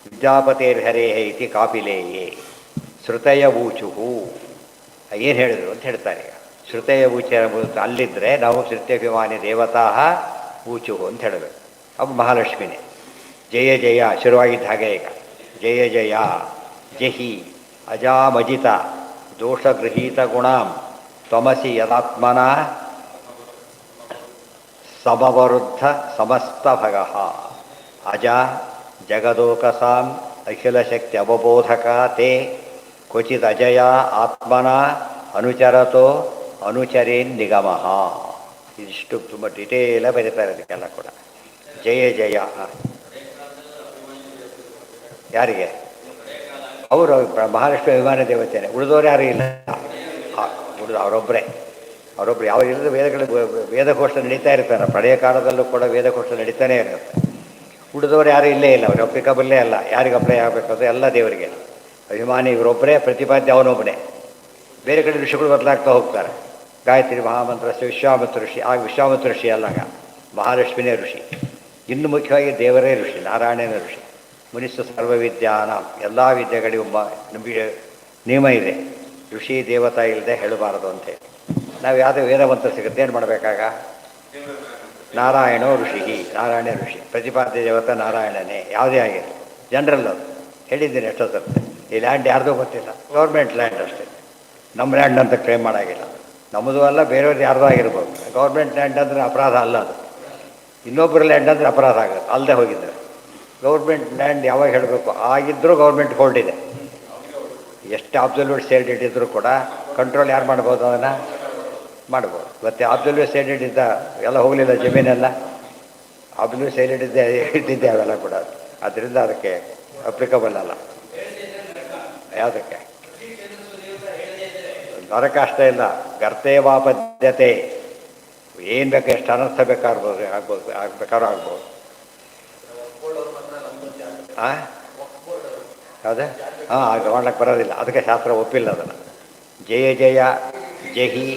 ವಿದ್ಯಾಪತೇರ್ ಹರೇ ಇತಿ ಕಾಪಿಲೇಯೇ. ಶ್ರುತಯ ಊಚುಹು. ಏನು ಹೇಳಿದರು ಅಂತ ಹೇಳ್ತಾರೆ. ಈಗ ಶ್ರುತಯ ಊಚ ಅಲ್ಲಿದ್ದರೆ ನಾವು ಶ್ರುತ್ಯಭಿಮಾನಿ ದೇವತಾ ಊಚುಹು ಅಂತ ಹೇಳಬೇಕು. ಅವು ಮಹಾಲಕ್ಷ್ಮಿನೇ. ಜಯ ಜಯ ಶುರುವಾಗಿದ್ದ ಹಾಗೆ ಈಗ ಜಯ ಜಯ ಜಹಿ ಅಜಾಮಜಿತ ದೋಷಗೃಹೀತ ಗುಣಾಂ ತ್ವಮಸಿ ಯದಾತ್ಮನ ಸಮವರುದ್ಧ ಸಮಸ್ತ ಭಗಃ. ಅಜ ಜಗದೋಕಸಾಂ ಅಖಿಲಶಕ್ತಿ ಅವಬೋಧಕ ತೇ ಕ್ವಚಿತ್ ಅಜಯ ಆತ್ಮನ ಅನುಚರತೋ ಅನುಚರೇನ್ ನಿಗಮಃ. ಇದಿಷ್ಟು ತುಂಬ ಡಿಟೇಲ ಬರೀತಾರೆ ಇದಕ್ಕೆಲ್ಲ ಕೂಡ. ಜಯ ಜಯ ಯಾರಿಗೆ? ಅವರು ಮಹಾಲಕ್ಷ್ಮಿ ಅಭಿಮಾನ ದೇವತೆಯೇ. ಉಳಿದವರು ಯಾರು ಇಲ್ಲ. ಅವರೊಬ್ಬರೇ ಯಾವ ಇಲ್ಲದ ವೇದಘೋಷ ನಡೀತಾ ಇರ್ತಾರೆ. ಪ್ರಳಯ ಕಾಲದಲ್ಲೂ ಕೂಡ ವೇದಘೋಷ ನಡೀತಾನೆ ಇರುತ್ತೆ. ಉಳಿದವರು ಯಾರು ಇಲ್ಲೇ ಇಲ್ಲ, ಅವರು ಅಪ್ಲಿಕಬಲ್ಲೇ ಅಲ್ಲ. ಯಾರಿಗೆ ಅಪ್ಲೈ ಆಗಬೇಕಂದ್ರೆ ಎಲ್ಲ ದೇವರಿಗೆ ಅಭಿಮಾನಿ. ಇವರೊಬ್ಬರೇ ಪ್ರತಿಪಾದ್ಯ, ಅವನೊಬ್ಬನೇ. ಬೇರೆ ಕಡೆ ಋಷಿಗಳು ಬದಲಾಗ್ತಾ ಹೋಗ್ತಾರೆ. ಗಾಯತ್ರಿ ಮಹಾಮಂತ್ರ ವಿಶ್ವಾಮಿತ್ರ ಋಷಿ, ಆಗ ವಿಶ್ವಾಮಿತ್ರ ಋಷಿ ಅಲ್ಲಾಗ ಮಹಾಲಕ್ಷ್ಮಿನೇ ಋಷಿ. ಇನ್ನು ಮುಖ್ಯವಾಗಿ ದೇವರೇ ಋಷಿ, ನಾರಾಯಣನೇ ಋಷಿ. ಮುನಿಸ್ಸು ಸರ್ವವಿದ್ಯಾನ, ಎಲ್ಲ ವಿದ್ಯೆಗಳಿಗೂ ನಿಯಮ ಇದೆ. ಋಷಿ ದೇವತಾ ಇಲ್ಲದೆ ಹೇಳಬಾರದು ಅಂತೇಳಿ. ನಾವು ಯಾವುದೇ ವೇದ ಮಂತ್ರ ಸಿಗುತ್ತೆ, ಏನು ಮಾಡಬೇಕಾಗ? ನಾರಾಯಣೋ ಋಷಿ, ನಾರಾಯಣ ಋಷಿ. ಪ್ರತಿಪಾದ್ಯ ದೇವತಾ ನಾರಾಯಣನೇ, ಯಾವುದೇ ಆಗಿರಲಿ. ಜನರಲ್ ಅದು ಹೇಳಿದ್ದೀನಿ ಎಷ್ಟೋ ಸರ್ತೆ. ಈ ಲ್ಯಾಂಡ್ ಯಾರ್ದೂ ಗೊತ್ತಿಲ್ಲ, ಗೌರ್ಮೆಂಟ್ ಲ್ಯಾಂಡ್ ಅಷ್ಟೇ. ನಮ್ಮ ಲ್ಯಾಂಡ್ ಅಂತ ಕ್ಲೇಮ್ ಮಾಡೋಂಗಿಲ್ಲ. ನಮ್ಮದು ಅಲ್ಲ, ಬೇರೆಯವ್ರದ್ದು ಯಾರ್ದೋ ಆಗಿರ್ಬೋದು. ಗೌರ್ಮೆಂಟ್ ಲ್ಯಾಂಡ್ ಅಂದರೆ ಅಪರಾಧ ಅಲ್ಲ ಅದು. ಇನ್ನೊಬ್ಬರ ಲ್ಯಾಂಡ್ ಅಂದರೆ ಅಪರಾಧ ಆಗುತ್ತೆ, ಅಲ್ಲದೆ ಹೋಗಿದ್ದಾರೆ. ಗೌರ್ಮೆಂಟ್ ಲ್ಯಾಂಡ್ ಯಾವಾಗ ಹೇಳಬೇಕು, ಆಗಿದ್ದರೂ ಗೌರ್ಮೆಂಟ್ ಹೋಲ್ಡ್ ಇದೆ. ಎಷ್ಟು ಅಬ್ಸಲ್ಯೂಟ್ ಸೇಲ್ಡ್ ಇದ್ದರೂ ಕೂಡ ಕಂಟ್ರೋಲ್ ಯಾರು ಮಾಡ್ಬೋದು, ಅದನ್ನು ಮಾಡ್ಬೋದು. ಮತ್ತು ಅಬ್ಸಲ್ಯೂಟ್ ಸೇಲ್ಡ್ ಇದ್ದ ಎಲ್ಲ ಹೋಗಲಿಲ್ಲ, ಜಮೀನೆಲ್ಲ ಅಬ್ಸಲ್ಯೂಟ್ ಸೇಲ್ಡ್ ಇಟ್ಟಿದ್ದೆ ಅವೆಲ್ಲ ಕೂಡ. ಅದರಿಂದ ಅದಕ್ಕೆ ಅಪ್ಲಿಕಬಲ್ ಅಲ್ಲ. ಯಾವುದಕ್ಕೆ ನರಕ ಅಷ್ಟೇ ಇಲ್ಲ, ಗರ್ತೇವಾ ಪದ್ಯತೆ. ಏನು ಬೇಕು, ಎಷ್ಟು ಅನರ್ಥ ಬೇಕಾಗ್ಬೋದು, ಆಗ್ಬೇಕಾದ್ರೂ ಆಗ್ಬೋದು. ಹಾಂ ಯಾವುದೇ ಅದು ಮಾಡ್ಲಿಕ್ಕೆ ಬರೋದಿಲ್ಲ, ಅದಕ್ಕೆ ಶಾಸ್ತ್ರ ಒಪ್ಪಿಲ್ಲ ಅದನ್ನು. ಜಯ ಜಯ ಜಹಿ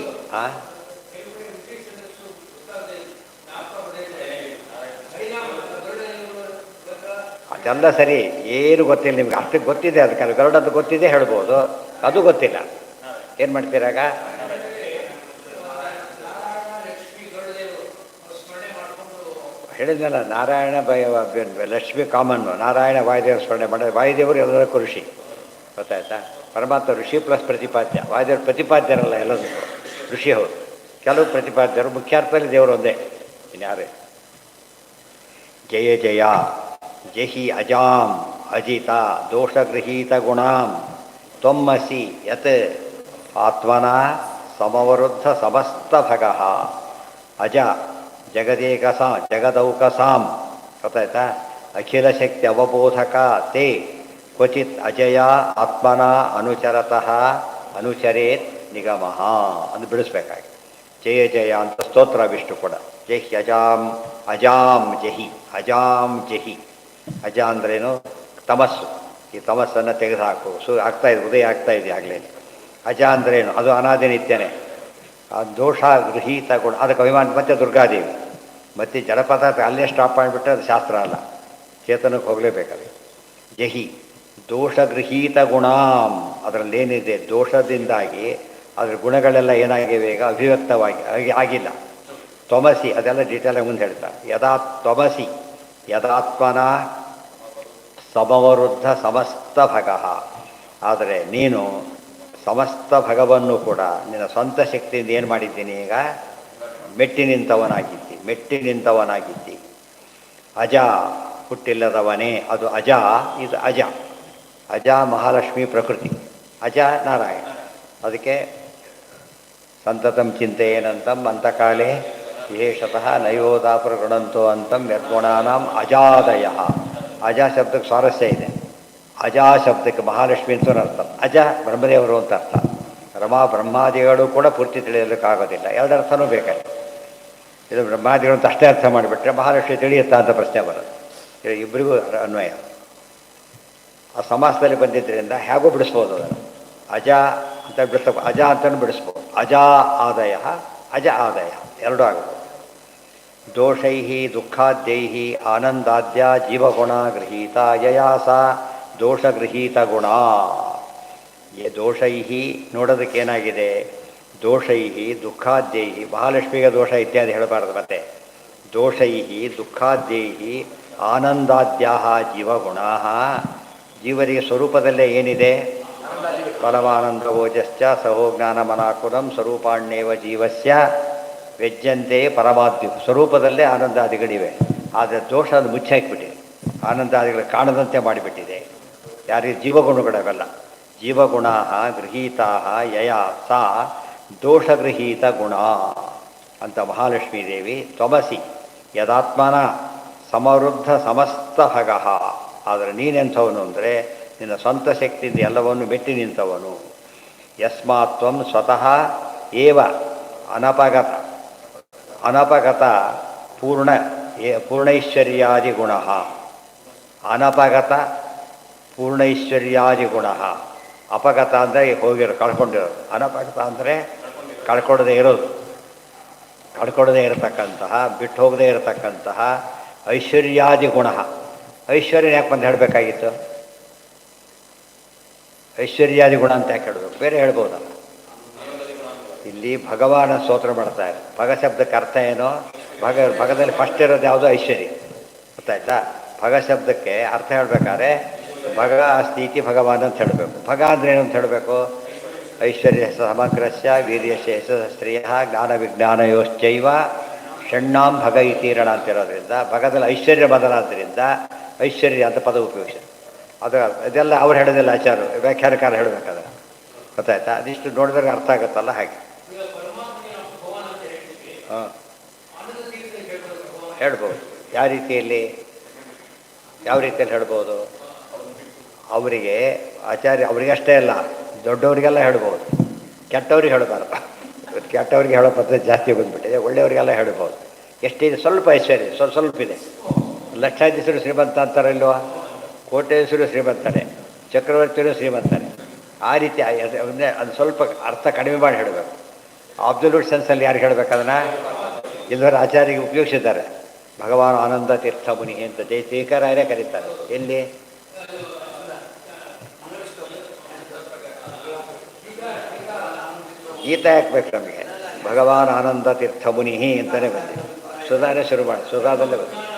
ಅದೆಲ್ಲ ಸರಿ, ಏನು ಗೊತ್ತಿಲ್ಲ ನಿಮ್ಗೆ. ಅಷ್ಟಕ್ಕೆ ಗೊತ್ತಿದೆ, ಅದಕ್ಕೆ ಗರುಡದ್ದು ಗೊತ್ತಿದೆ ಹೇಳ್ಬೋದು, ಅದು ಗೊತ್ತಿಲ್ಲ. ಏನು ಮಾಡ್ತೀರಾಗ? ಹೇಳಿದ್ನಲ್ಲ, ನಾರಾಯಣ ಲಕ್ಷ್ಮಿ ಕಾಮನ್ನು, ನಾರಾಯಣ ವಾಯುದೇವರು ಸ್ಮರಣೆ ಮಾಡೋದು. ವಾಯುದೇವರು ಎಲ್ಲದಕ್ಕೂ ಋಷಿ, ಗೊತ್ತಾಯ್ತಾ? ಪರಮಾತ್ಮ ಋಷಿ ಪ್ಲಸ್ ಪ್ರತಿಪಾದ್ಯ. ವಾಯುದೇವರು ಪ್ರತಿಪಾದ್ಯರಲ್ಲ, ಎಲ್ಲದಕ್ಕೂ ಋಷಿ ಹೌದು. ಕೆಲವು ಪ್ರತಿಪಾದ್ಯರು, ಮುಖ್ಯಾರ್ಥದಲ್ಲಿ ದೇವರು ಒಂದೇ, ಇನ್ಯಾರೇ. ಜಯ ಜಯ ಜಹಿ ಅಜಾಂ ಅಜಿತ ದೋಷಗೃಹೀತ ಗುಣಾಂ ತ್ವಮ್ಮಸಿ ಯತ್ ಆತ್ಮನ ಸಮವರುದ್ಧ ಸಮಸ್ತ ಭಗಃ ಅಜ ಜಗದೌಕಸಾಂ, ಗೊತ್ತಾಯ್ತಾ? ಅಖಿಲ ಶಕ್ತಿ ಅವಬೋಧಕ ತೇ ಕ್ವಚಿತ್ ಅಜಯ ಆತ್ಮನ ಅನುಚರತಃ ಅನುಚರೇತ್ ನಿಗಮಃ ಅಂತ ಬಿಡಿಸ್ಬೇಕಾಗಿ. ಜಯ ಜಯ ಅಂತ ಸ್ತೋತ್ರ ವಿಷ್ಣು ಕೂಡ. ಜಹಿ ಅಜಾಂ ಅಜಾಂ ಜಹಿ ಅಜಾಂ ಜಹಿ. ಅಜ ಅಂದ್ರೇನು? ತಮಸ್ಸು. ಈ ತಮಸ್ಸನ್ನು ತೆಗೆದುಹಾಕು. ಆಗ್ತಾಯಿದೆ, ಉದಯ ಆಗ್ತಾಯಿದೆ ಆಗಲೇ. ಅಜ ಅಂದ್ರೇನು? ಅದು ಅನಾದಿ ನಿತ್ಯನೇ. ಆ ದೋಷ ಗೃಹೀತ ಗುಣ, ಅದಕ್ಕೆ ಅಭಿಮಾನ. ಮತ್ತು ದುರ್ಗಾದೇವಿ, ಮತ್ತು ಜಡಪದ ಅಲ್ಲೇ ಸ್ಟಾಪ್ ಮಾಡಿಬಿಟ್ರೆ ಅದು ಶಾಸ್ತ್ರ ಅಲ್ಲ, ಚೇತನಕ್ಕೆ ಹೋಗಲೇಬೇಕದು. ಜಹಿ ದೋಷಗೃಹೀತ ಗುಣಾಂ, ಅದರಲ್ಲೇನಿದೆ ದೋಷದಿಂದಾಗಿ ಅದರ ಗುಣಗಳೆಲ್ಲ ಏನಾಗಿವೆ ಈಗ ಅಭಿವ್ಯಕ್ತವಾಗಿ ಆಗಿಲ್ಲ. ತ್ವಮಸಿ, ಅದೆಲ್ಲ ಡೀಟೇಲಾಗಿ ಮುಂದೆ ಹೇಳ್ತಾರೆ. ಯದಾ ತ್ವಮಸಿ ಯದಾತ್ಮನ ಸಮವರುದ್ಧ ಸಮಸ್ತ ಭಗಃ, ಆದರೆ ನೀನು ಸಮಸ್ತ ಭಗವನ್ನು ಕೂಡ ನಿನ್ನ ಸ್ವಂತ ಶಕ್ತಿಯಿಂದ ಏನು ಮಾಡಿದ್ದೀನಿ ಈಗ? ಮೆಟ್ಟಿ ನಿಂತವನಾಗಿದ್ದಿ. ಅಜ ಹುಟ್ಟಿಲ್ಲದವನೇ, ಅದು ಅಜ, ಇದು ಅಜ. ಅಜ ಮಹಾಲಕ್ಷ್ಮಿ ಪ್ರಕೃತಿ, ಅಜ ನಾರಾಯಣ. ಅದಕ್ಕೆ ಸಂತತಂ ಚಿಂತೆಯೇನಂತಂ ಅಂತಕಾಲೇ ವಿಶೇಷತಃ ನಯೋದಾಪುರ ಗೃಣಂತೋ ಅಂತಂ ಯದ್ಗುಣಾನಾಂ ಅಜಾದಯ. ಅಜ ಶಬ್ದಕ್ಕೆ ಸ್ವಾರಸ್ಯ ಇದೆ. ಅಜಾ ಶಬ್ದಕ್ಕೆ ಮಹಾಲಕ್ಷ್ಮಿ ಅಂತ ಅರ್ಥ, ಅಜ ಬ್ರಹ್ಮದೇವರು ಅಂತ ಅರ್ಥ. ಬ್ರಹ್ಮಾದಿಗಳು ಕೂಡ ಪೂರ್ತಿ ತಿಳಿಯೋದಕ್ಕಾಗೋದಿಲ್ಲ, ಎರಡರ್ಥನೂ ಬೇಕಾಗಿ. ಇದು ಬ್ರಹ್ಮಾದಿಗಳು ಅಂತ ಅಷ್ಟೇ ಅರ್ಥ ಮಾಡಿಬಿಟ್ರೆ ಮಹಾಲಕ್ಷ್ಮಿ ತಿಳಿಯುತ್ತಾ ಅಂತ ಪ್ರಶ್ನೆ ಬರೋದು. ಇಬ್ಬರಿಗೂ ಅನ್ವಯ. ಆ ಸಮಾಸದಲ್ಲಿ ಬಂದಿದ್ದರಿಂದ ಹೇಗೂ ಬಿಡಿಸ್ಬೋದು ಅದನ್ನು. ಅಜ ಅಂತ ಬಿಡಿಸ್ಬೇಕು, ಅಜ ಅಂತಲೂ ಬಿಡಿಸ್ಬೋದು. ಅಜ ಆದಯ, ಅಜ ಆದಯ ಎರಡೂ ಆಗ್ಬೋದು. ದೋಷೈ ದುಃಖಾದ್ಯೈ ಆನಂದಾದ್ಯ ಜೀವಗುಣ ಗೃಹೀತ ಯಯಾಸ ದೋಷಗೃಹೀತ ಗುಣ. ದೋಷೈ ನೋಡೋದಕ್ಕೇನಾಗಿದೆ? ದೋಷೈ ದುಃಖಾದ್ಯೈ, ಮಹಾಲಕ್ಷ್ಮಿಗೆ ದೋಷ ಇತ್ಯಾದಿ ಹೇಳಬಾರದು. ಮತ್ತೆ ದೋಷೈ ದುಃಖಾದ್ಯೈ ಆನಂದಾದ್ಯ ಜೀವಗುಣ, ಜೀವರಿಗೆ ಸ್ವರೂಪದಲ್ಲೇ ಏನಿದೆ? ಫಲವಾನಂದ ಓಜಶ್ಚ ಸಹೋ ಜ್ಞಾನಮನಾಕುಲಂ ಸ್ವರೂಪಾಣ್ಯೇವ ಜೀವಸ್ಯ ವ್ಯಜ್ಯಂತೆ ಪರಮಾದ್ಯು. ಸ್ವರೂಪದಲ್ಲೇ ಆನಂದಾದಿಗಳಿವೆ, ಆದರೆ ದೋಷ ಅದು ಮುಚ್ಚಾಕಿಬಿಟ್ಟಿದೆ, ಆನಂದಾದಿಗಳು ಕಾಣದಂತೆ ಮಾಡಿಬಿಟ್ಟಿದೆ. ಯಾರಿಗೆ? ಜೀವಗುಣಗಳವೆಲ್ಲ. ಜೀವಗುಣ ಗೃಹೀತಾ ಯಯಾ ಸಾ ದೋಷಗೃಹೀತ ಗುಣ ಅಂತ ಮಹಾಲಕ್ಷ್ಮೀ ದೇವಿ. ತ್ವಮಸಿ ಯದಾತ್ಮನ ಸಮವೃದ್ಧ ಸಮಸ್ತ ಭಗಃ, ಆದರೆ ನೀನೆಂಥವನು ಅಂದರೆ ನಿನ್ನ ಸ್ವಂತ ಶಕ್ತಿಯಿಂದ ಎಲ್ಲವನ್ನು ಮೆಟ್ಟಿ ನಿಂತವನು. ಯಸ್ಮಾತ್ ತ್ವಂ ಸ್ವತಃ ಏವ ಅನಪಗತ ಪೂರ್ಣೈಶ್ವರ್ಯಾದಿ ಗುಣ. ಅನಪಗತ ಪೂರ್ಣೈಶ್ವರ್ಯಾದಿ ಗುಣ. ಅಪಗತ ಅಂದರೆ ಹೋಗಿರೋ, ಕಳ್ಕೊಂಡಿರೋದು. ಅನಪಗತ ಅಂದರೆ ಕಳ್ಕೊಡದೇ ಇರೋದು, ಕಳ್ಕೊಡದೇ ಇರತಕ್ಕಂತಹ, ಬಿಟ್ಟು ಹೋಗದೇ ಇರತಕ್ಕಂತಹ ಐಶ್ವರ್ಯಾದಿ ಗುಣ. ಐಶ್ವರ್ಯ ಯಾಕೆ ಬಂದು ಹೇಳಬೇಕಾಗಿತ್ತು? ಐಶ್ವರ್ಯಾದಿ ಗುಣ ಅಂತ ಯಾಕೆ ಹೇಳಬೇಕು? ಬೇರೆ ಹೇಳ್ಬೋದಲ್ಲ. ಇಲ್ಲಿ ಭಗವಾನ ಸ್ತೋತ್ರ ಮಾಡ್ತಾರೆ. ಭಗ ಶಬ್ದಕ್ಕೆ ಅರ್ಥ ಏನು? ಭಗದಲ್ಲಿ ಫಸ್ಟ್ ಇರೋದು ಯಾವುದೋ ಐಶ್ವರ್ಯ, ಗೊತ್ತಾಯ್ತಾ? ಭಗ ಶಬ್ದಕ್ಕೆ ಅರ್ಥ ಹೇಳ್ಬೇಕಾದ್ರೆ ಭಗ ಸ್ಥಿತಿ ಭಗವಾನ್ ಅಂತ ಹೇಳಬೇಕು. ಭಗ ಅಂದ್ರೆ ಏನು ಅಂತ ಹೇಳಬೇಕು? ಐಶ್ವರ್ಯ ಸಮಗ್ರಸ್ಯ ವೀರ್ಯಶೇಷ ಸ್ತ್ರೀಯ ಜ್ಞಾನ ವಿಜ್ಞಾನಯೋಶ್ಚೈವ ಷಣ್ಣಾಂ ಭಗ ಇತೀರಣ ಅಂತಿರೋದ್ರಿಂದ ಭಗದಲ್ಲಿ ಐಶ್ವರ್ಯ ಬದಲಾದ್ರಿಂದ ಐಶ್ವರ್ಯ ಅಂತ ಪದ ಉಪಯೋಗಿಸ ಅದು ಅದೆಲ್ಲ ಅವ್ರು ಹೇಳೋದಿಲ್ಲ ಆಚಾರ್ಯರು ವ್ಯಾಖ್ಯಾನಕಾರ ಹೇಳಬೇಕಾದ್ರೆ ಗೊತ್ತಾಯ್ತಾ ಅದಿಷ್ಟು ನೋಡಿದ್ರೆ ಅರ್ಥ ಆಗುತ್ತಲ್ಲ ಹಾಗೆ ಹಾಂ ಹೇಳ್ಬೋದು ಯಾವ ರೀತಿಯಲ್ಲಿ ಹೇಳ್ಬೋದು ಅವರಿಗೆ ಆಚಾರ್ಯ ಅವರಿಗಷ್ಟೇ ಅಲ್ಲ ದೊಡ್ಡವರಿಗೆಲ್ಲ ಹೇಳ್ಬೋದು ಕೆಟ್ಟವ್ರಿಗೆ ಹೇಳಬಾರ್ದು ಕೆಟ್ಟವ್ರಿಗೆ ಹೇಳೋ ಪದ್ಧತಿ ಜಾಸ್ತಿ ಬಂದುಬಿಟ್ಟಿದೆ ಒಳ್ಳೆಯವರಿಗೆಲ್ಲ ಹೇಳ್ಬೋದು ಎಷ್ಟಿದೆ ಸ್ವಲ್ಪ ಐಶ್ವರ್ಯ ಸ್ವಲ್ಪ ಇದೆ ಲಕ್ಷಾಧೀಶರು ಶ್ರೀಮಂತ ಅಂತಾರಲ್ವ ಕೋಟೇಶ್ವರು ಶ್ರೀಮಂತನೇ ಚಕ್ರವರ್ತಿಯರು ಶ್ರೀಮಂತನೇ ಆ ರೀತಿ ಅಂದರೆ ಅದು ಸ್ವಲ್ಪ ಅರ್ಥ ಕಡಿಮೆ ಮಾಡಿ ಹೇಳಬೇಕು ಅಬ್ಸಲ್ಯೂಟ್ ಸೆನ್ಸಲ್ಲಿ ಯಾರಿಗೆ ಹೇಳಬೇಕು ಅದನ್ನು ಇಲ್ಲವರ ಆಚಾರ್ಯರಿಗೆ ಉಪಯೋಗಿಸಿದ್ದಾರೆ ಭಗವಾನ್ ಆನಂದ ತೀರ್ಥ ಮುನಿ ಅಂತ ಜಯತೀಕರಾಯರೇ ಕರೀತಾರೆ ಎಲ್ಲಿ ಗೀತ ಹಾಕ್ಬೇಕು ನಮಗೆ ಭಗವಾನ್ ಆನಂದ ತೀರ್ಥ ಮುನಿ ಅಂತಲೇ ಬಂದಿದೆ ಸುಧಾನೇ ಶುರು ಮಾಡಿ ಸುಧಾದಲ್ಲೇ ಬಂದಿದೆ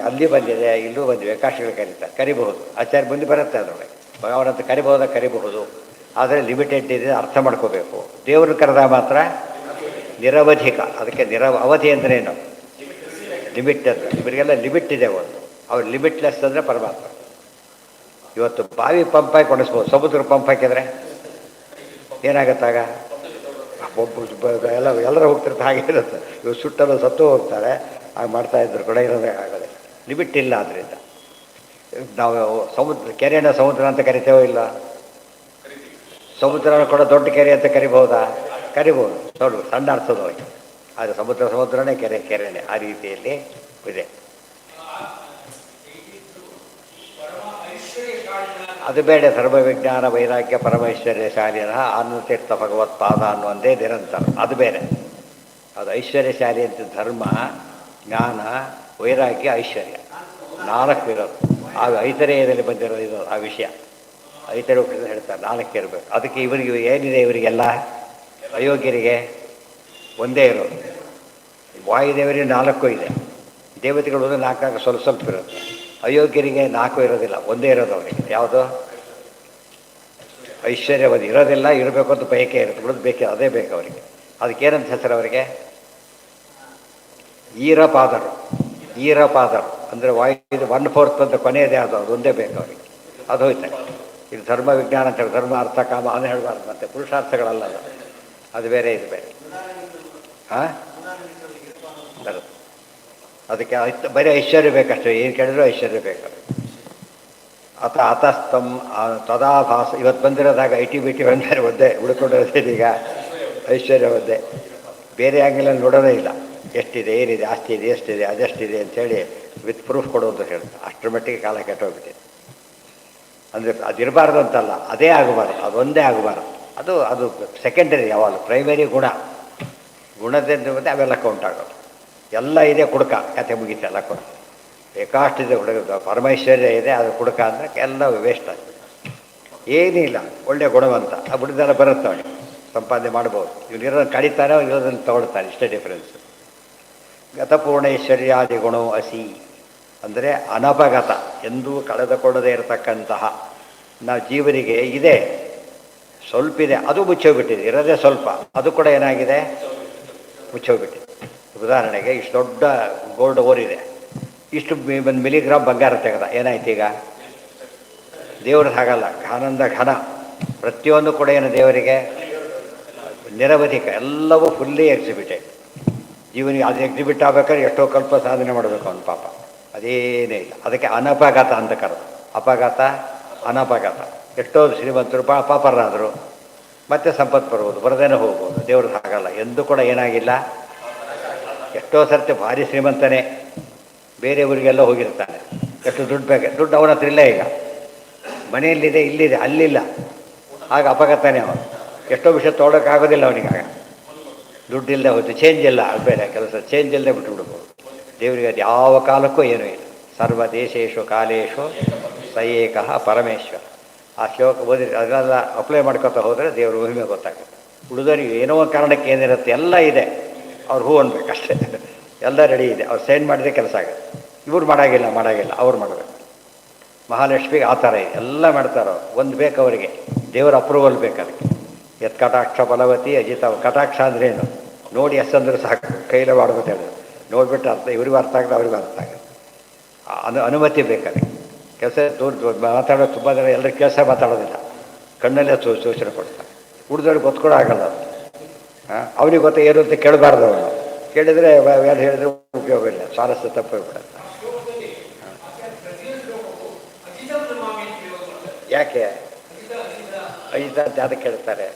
ಅಲ್ಲಿ ಬಂದಿದೆ ಇಲ್ಲೂ ಬಂದಿವೆ ಕಾಶಿಗಳು ಕರೀತಾರೆ ಕರಿಬಹುದು ಆಚಾರ್ಯ ಬಂದು ಬರುತ್ತೆ ಅದರೊಳಗೆ ಭಗವಾನಂತ ಕರಿಬಹುದು ಆದರೆ ಲಿಮಿಟೆಡ್ ಇದೆ ಅರ್ಥ ಮಾಡ್ಕೋಬೇಕು ದೇವ್ರನ್ನ ಕರೆದಾಗ ಮಾತ್ರ ನಿರವಧಿಕ ಅದಕ್ಕೆ ಅವಧಿ ಅಂದ್ರೇನು ಲಿಮಿಟ್ ಅಂತ ಇವರಿಗೆಲ್ಲ ಲಿಮಿಟ್ ಇದೆ ಒಂದು ಅವ್ರು ಲಿಮಿಟ್ಲೆಸ್ ಅಂದರೆ ಪರಮಾತ್ಮ ಇವತ್ತು ಬಾವಿ ಪಂಪ್ ಹಾಕಿ ಕೊಡಿಸ್ಬೋದು ಸಮುದ್ರ ಪಂಪ್ ಹಾಕಿದರೆ ಏನಾಗತ್ತಾಗ ಎಲ್ಲರೂ ಹೋಗ್ತಿರ್ತಾರೆ ಹಾಗೆ ಇರುತ್ತೆ ಇವ್ರು ಸುಟ್ಟಲು ಸತ್ತು ಹೋಗ್ತಾರೆ ಹಾಗೆ ಮಾಡ್ತಾಯಿದ್ರು ಕೂಡ ಇರೋದೇ ಆಗೋದೆ ಲಿಮಿಟ್ ಇಲ್ಲ ಆದ್ದರಿಂದ ನಾವು ಕೆರೆಯನ್ನು ಸಮುದ್ರ ಅಂತ ಕರಿತೇವೋ ಇಲ್ಲ ಸಮುದ್ರನ ಕೂಡ ದೊಡ್ಡ ಕೆರೆ ಅಂತ ಕರಿಬಹುದಾ ಕರಿಬೋದು ನೋಡು ಸಣ್ಣ ಅರ್ಥದ ಹೋಗಿ ಆದರೆ ಸಮುದ್ರನೇ ಕೆರೆನೇ ಆ ರೀತಿಯಲ್ಲಿ ಇದೆ ಅದು ಬೇಡ ಸರ್ವವಿಜ್ಞಾನ ವೈರಾಗ್ಯ ಪರಮೈಶ್ವರ್ಯ ಶಾಲಿನ ಆನಂದತೀರ್ಥ ಭಗವತ್ಪಾದ ಅನ್ನುವಂದೇ ನಿರಂತರ ಅದು ಬೇರೆ ಅದು ಐಶ್ವರ್ಯಶಾಲಿ ಅಂತ ಧರ್ಮ ಜ್ಞಾನ ವೈರಾಗ್ಯ ಐಶ್ವರ್ಯ 4 ಇರೋದು ಆ ಐತರೇಯದಲ್ಲಿ ಬಂದಿರೋದು ಇದು ಆ ವಿಷಯ ಐತರೆ ಹೇಳ್ತಾರೆ 4 ಇರಬೇಕು ಅದಕ್ಕೆ ಇವರಿಗೆ ಏನಿದೆ ಇವರಿಗೆಲ್ಲ ಅಯೋಗ್ಯರಿಗೆ ಒಂದೇ ಇರೋದು ವಾಯುದೇವರಿಗೆ 4 ಇದೆ ದೇವತೆಗಳು 4 ಸ್ವಲ್ಪ ಇರುತ್ತೆ ಅಯೋಗ್ಯರಿಗೆ 4 ಇರೋದಿಲ್ಲ ಒಂದೇ ಇರೋದು ಅವರಿಗೆ ಯಾವುದು ಐಶ್ವರ್ಯವದು ಇರೋದಿಲ್ಲ ಇರಬೇಕು ಅಂತ ಬಯಕೆ ಇರುತ್ತೆ ಬಿಡೋದು ಬೇಕೆ ಅದೇ ಬೇಕು ಅವರಿಗೆ ಅದಕ್ಕೇನಂತ ಹೆಸರು ಅವರಿಗೆ ಈರಪಾದರು ಅಂದರೆ ವಾಯು 1/4 ಅಂತ ಕೊನೆಯದೇ ಅದು ಅದೊಂದೇ ಬೇಕು ಅವರಿಗೆ ಅದು ಹೋಯ್ತಾರೆ ಇದು ಧರ್ಮ ವಿಜ್ಞಾನ ಅಂತ ಧರ್ಮ ಅರ್ಥ ಕಾಮ ಅದನ್ನು ಹೇಳಬಾರ್ದು ಮತ್ತು ಪುರುಷಾರ್ಥಗಳಲ್ಲ ಅದು ಬೇರೆ ಇದು ಬೇರೆ ಹಾಂ ಬರುತ್ತೆ ಅದಕ್ಕೆ ಬರೀ ಐಶ್ವರ್ಯ ಬೇಕಷ್ಟೇ ಏನು ಕೇಳಿದ್ರು ಐಶ್ವರ್ಯ ಬೇಕು ಅತಸ್ತಂ ತದಾಭಾಸ ಇವತ್ತು ಬಂದಿರೋದಾಗ ಐಟಿ ಬಂದರೆ ಒದ್ದೆ ಉಳ್ಕೊಂಡಿರೋದು ಈಗ ಐಶ್ವರ್ಯ ಒದ್ದೆ ಬೇರೆ ಆಂಗಲಲ್ಲಿ ನೋಡೋದೇ ಇಲ್ಲ ಎಷ್ಟಿದೆ ಏನಿದೆ ಆಸ್ತಿ ಇದೆ ಎಷ್ಟಿದೆ ಅದೆಷ್ಟಿದೆ ಅಂಥೇಳಿ ವಿತ್ ಪ್ರೂಫ್ ಕೊಡೋದು ಹೇಳ್ತಾರೆ ಅಷ್ಟರ ಮಟ್ಟಿಗೆ ಕಾಲ ಕೆಟ್ಟೋಗ್ಬಿಟ್ಟಿದೆ ಅಂದರೆ ಅದಿರಬಾರ್ದು ಅಂತಲ್ಲ ಅದೇ ಆಗಬಾರ್ದು ಅದೊಂದೇ ಆಗಬಾರ್ದು ಅದು ಸೆಕೆಂಡರಿ ಯಾವಾಗಲೂ ಪ್ರೈಮರಿ ಗುಣದಿಂದ ಮತ್ತೆ ಅವೆಲ್ಲ ಕೌಂಟ್ ಆಗೋದು ಎಲ್ಲ ಇದೆ ಕುಡುಕ ಕತೆ ಮುಗೀತೆಲ್ಲ ಕೂಡ ಬೇಕಾಷ್ಟಿದೆ ಹುಡುಗ ಪರಮೈಶ್ವರ್ಯ ಇದೆ ಅದು ಕುಡುಕ ಅಂದರೆ ಎಲ್ಲ ವೇಸ್ಟ್ ಆಗಿದೆ ಏನಿಲ್ಲ ಒಳ್ಳೆಯ ಗುಣವಂತ ಆ ಬುಡದೆಲ್ಲ ಬರುತ್ತೆ ಅವನಿಗೆ ಸಂಪಾದನೆ ಮಾಡ್ಬೋದು ಇವನಿರೋದನ್ನು ಕಡಿತಾನೆ ಇರೋದನ್ನು ತಗೊಳ್ತಾನೆ ಇಷ್ಟೇ ಡಿಫ್ರೆನ್ಸ್ ಗತಪೂರ್ಣೈಶ್ವರ್ಯಾದಿ ಗುಣೋ ಅಸಿ ಅಂದರೆ ಅನಪಗತ ಎಂದೂ ಕಳೆದುಕೊಳ್ಳದೇ ಇರತಕ್ಕಂತಹ ನಾವು ಜೀವನಿಗೆ ಇದೆ ಸ್ವಲ್ಪ ಇದೆ ಅದು ಮುಚ್ಚೋಗ್ಬಿಟ್ಟಿದೆ ಇರೋದೇ ಸ್ವಲ್ಪ ಅದು ಕೂಡ ಏನಾಗಿದೆ ಮುಚ್ಚೋಗ್ಬಿಟ್ಟಿದೆ ಉದಾಹರಣೆಗೆ ಇಷ್ಟು ದೊಡ್ಡ ಗೋಲ್ಡ್ ಓರಿದೆ ಇಷ್ಟು 1 ಮಿಲಿಗ್ರಾಮ್ ಬಂಗಾರ ತೆಗೆದ ಏನಾಯ್ತು ಈಗ ದೇವ್ರದ್ದು ಹಾಗಲ್ಲ ಆನಂದ ಘನ ಪ್ರತಿಯೊಂದು ಕೂಡ ಏನು ದೇವರಿಗೆ ನಿರವಧಿಕ ಎಲ್ಲವೂ ಫುಲ್ಲಿ ಎಕ್ಸಿಬಿಟೆಡ್ ಜೀವನಿಗೆ ಅದು ಎಕ್ಸಿಬಿಟ್ ಆಗ್ಬೇಕಾದ್ರೆ ಎಷ್ಟೋ ಕಲ್ಪ ಸಾಧನೆ ಮಾಡಬೇಕು ಅವನು ಪಾಪ ಅದೇನೇ ಇಲ್ಲ ಅದಕ್ಕೆ ಅನಪಘಾತ ಅಂತ ಕರೆದು ಅಪಘಾತ ಅನಪಘಾತ ಎಷ್ಟೋ ಶ್ರೀಮಂತರು ಪಾಪರಾದರು ಮತ್ತೆ ಸಂಪತ್ತು ಬರ್ಬೋದು ಬರದೇನೆ ಹೋಗ್ಬೋದು ದೇವ್ರದ್ದು ಹಾಗಲ್ಲ ಎಂದೂ ಕೂಡ ಏನಾಗಿಲ್ಲ ಎಷ್ಟೋ ಸರ್ತಿ ಭಾರಿ ಶ್ರೀಮಂತನೇ ಬೇರೆ ಊರಿಗೆಲ್ಲ ಹೋಗಿರ್ತಾನೆ ಎಷ್ಟು ದುಡ್ಡು ಬೇಕು ದುಡ್ಡು ಅವನ ಹತ್ರ ಇಲ್ಲ ಈಗ ಮನೆಯಲ್ಲಿದೆ ಇಲ್ಲಿದೆ ಅಲ್ಲಿಲ್ಲ ಆಗ ಅಪಘಾತನೇ ಅವನು ಎಷ್ಟೋ ವಿಷಯ ತೊಗೊಳಕ್ಕಾಗೋದಿಲ್ಲ ಅವನಿಗಾಗ ದುಡ್ಡಿಲ್ಲದೆ ಹೋಯ್ತು ಚೇಂಜ್ ಇಲ್ಲ ಅದು ಬೇರೆ ಕೆಲಸ ಚೇಂಜ್ ಇಲ್ಲದೆ ಬಿಟ್ಬಿಡ್ಬೋದು ದೇವರಿಗೆ ಅದು ಯಾವ ಕಾಲಕ್ಕೂ ಏನೂ ಇಲ್ಲ ಸರ್ವ ದೇಶೇಶು ಕಾಲೇಶು ಸಯೇಕಃ ಪರಮೇಶ್ವರ ಆ ಶ್ಲೋಕ ಓದಿ ಅದನ್ನೆಲ್ಲ ಅಪ್ಲೈ ಮಾಡ್ಕೊತಾ ಹೋದರೆ ದೇವ್ರ ಮಹಿಮೆ ಗೊತ್ತಾಗುತ್ತೆ ಉಳಿದವರಿಗೆ ಏನೋ ಒಂದು ಕಾರಣಕ್ಕೆ ಏನಿರುತ್ತೆ ಎಲ್ಲ ಇದೆ ಅವ್ರು ಹೂ ಅನ್ಬೇಕಷ್ಟೇ ಎಲ್ಲ ರೆಡಿ ಇದೆ ಅವ್ರು ಸೈನ್ ಮಾಡಿದ್ರೆ ಕೆಲಸ ಆಗುತ್ತೆ ಇವ್ರು ಮಾಡೋಂಗಿಲ್ಲ ಅವ್ರು ಮಾಡಬೇಕು ಮಹಾಲಕ್ಷ್ಮಿಗೆ ಆ ಥರ ಇದೆ ಎಲ್ಲ ಮಾಡ್ತಾರೋ ಒಂದು ಬೇಕು ಅವರಿಗೆ ದೇವರ ಅಪ್ರೂವಲ್ ಬೇಕು ಅದಕ್ಕೆ ಯತ್ ಕಟಾಕ್ಷ ಫಲವತಿ ಅಜಿತ ಕಟಾಕ್ಷ ಅಂದ್ರೇನು ನೋಡಿ ಎಸ್ ಅಂದ್ರೆ ಸಾಕು, ಕೈಲೇ ಮಾಡ್ಬೋದು ಹೇಳೋದು. ನೋಡಿಬಿಟ್ಟು ಅರ್ಥ ಇವ್ರಿಗೂ ಅರ್ಥ ಆಗುತ್ತೆ, ಅವ್ರಿಗೂ ಅರ್ಥ ಆಗುತ್ತೆ. ಅನುಮತಿ ಬೇಕಾದ್ರೆ ಕೆಲಸ ದೂರ ಮಾತಾಡೋದು ತುಂಬ ಜನ ಎಲ್ಲರೂ ಕೆಲಸ ಮಾತಾಡೋದಿಲ್ಲ, ಕಣ್ಣಲ್ಲೇ ಸೂಚನೆ ಕೊಡ್ತಾರೆ. ಉಳಿದವ್ರಿಗೆ ಗೊತ್ಕೊಡೋ ಆಗಲ್ಲ ಅದು. ಅವನಿಗೆ ಗೊತ್ತ ಏನು ಅಂತ ಕೇಳಬಾರ್ದು. ಅವನು ಕೇಳಿದರೆ ಏನು ಹೇಳಿದ್ರೆ ಉಪಯೋಗ ಇಲ್ಲ, ಸ್ವಾರಸ್ಯ ತಪ್ಪೋಗ್ಬಿಡುತ್ತೆ. ಯಾಕೆ ಅಜಿತ ಅಂತ ಅದಕ್ಕೆ ಕೇಳ್ತಾರೆ?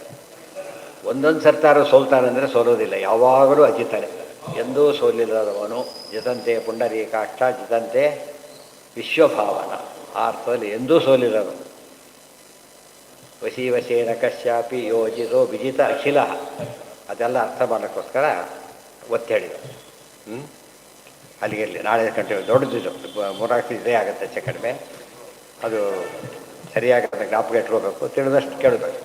ಒಂದೊಂದು ಸರ್ತಾರು ಸೋಲ್ತಾನೆ ಅಂದರೆ ಸೋಲೋದಿಲ್ಲ, ಯಾವಾಗಲೂ ಅಜಿತಾನೆ, ಎಂದೂ ಸೋಲಿಲ್ಲದವನು. ಜಿತಂತೆ ಪುಂಡರೀಕಾಕ್ಷ ಜಿತಂತೆ ವಿಶ್ವಭಾವನ, ಆ ಅರ್ಥದಲ್ಲಿ ಎಂದೂ ಸೋಲಿಲ್ಲದವನು. ವಶಿ ವಶೇನ ಕಶ್ಯಾಪಿ ಯೋಜಿತೋ ವಿಜಿತ ಅಖಿಲ, ಅದೆಲ್ಲ ಅರ್ಥ ಮಾಡೋಕ್ಕೋಸ್ಕರ ಒತ್ತಿ ಹೇಳಿದ. ಅಲ್ಲಿಗೆ ಇರಲಿ, ನಾಳೆ ಕಂಟಿನ್ಯೂ. ದೊಡ್ಡದಿದ್ದು 3 ಇದೇ ಆಗುತ್ತೆ ಹೆಚ್ಚು ಕಡಿಮೆ. ಅದು ಸರಿಯಾಗಿ ಜ್ಞಾಪಕ ಇಟ್ಕೋಬೇಕು, ತಿಳಿದಷ್ಟು ಕೇಳಬೇಕು.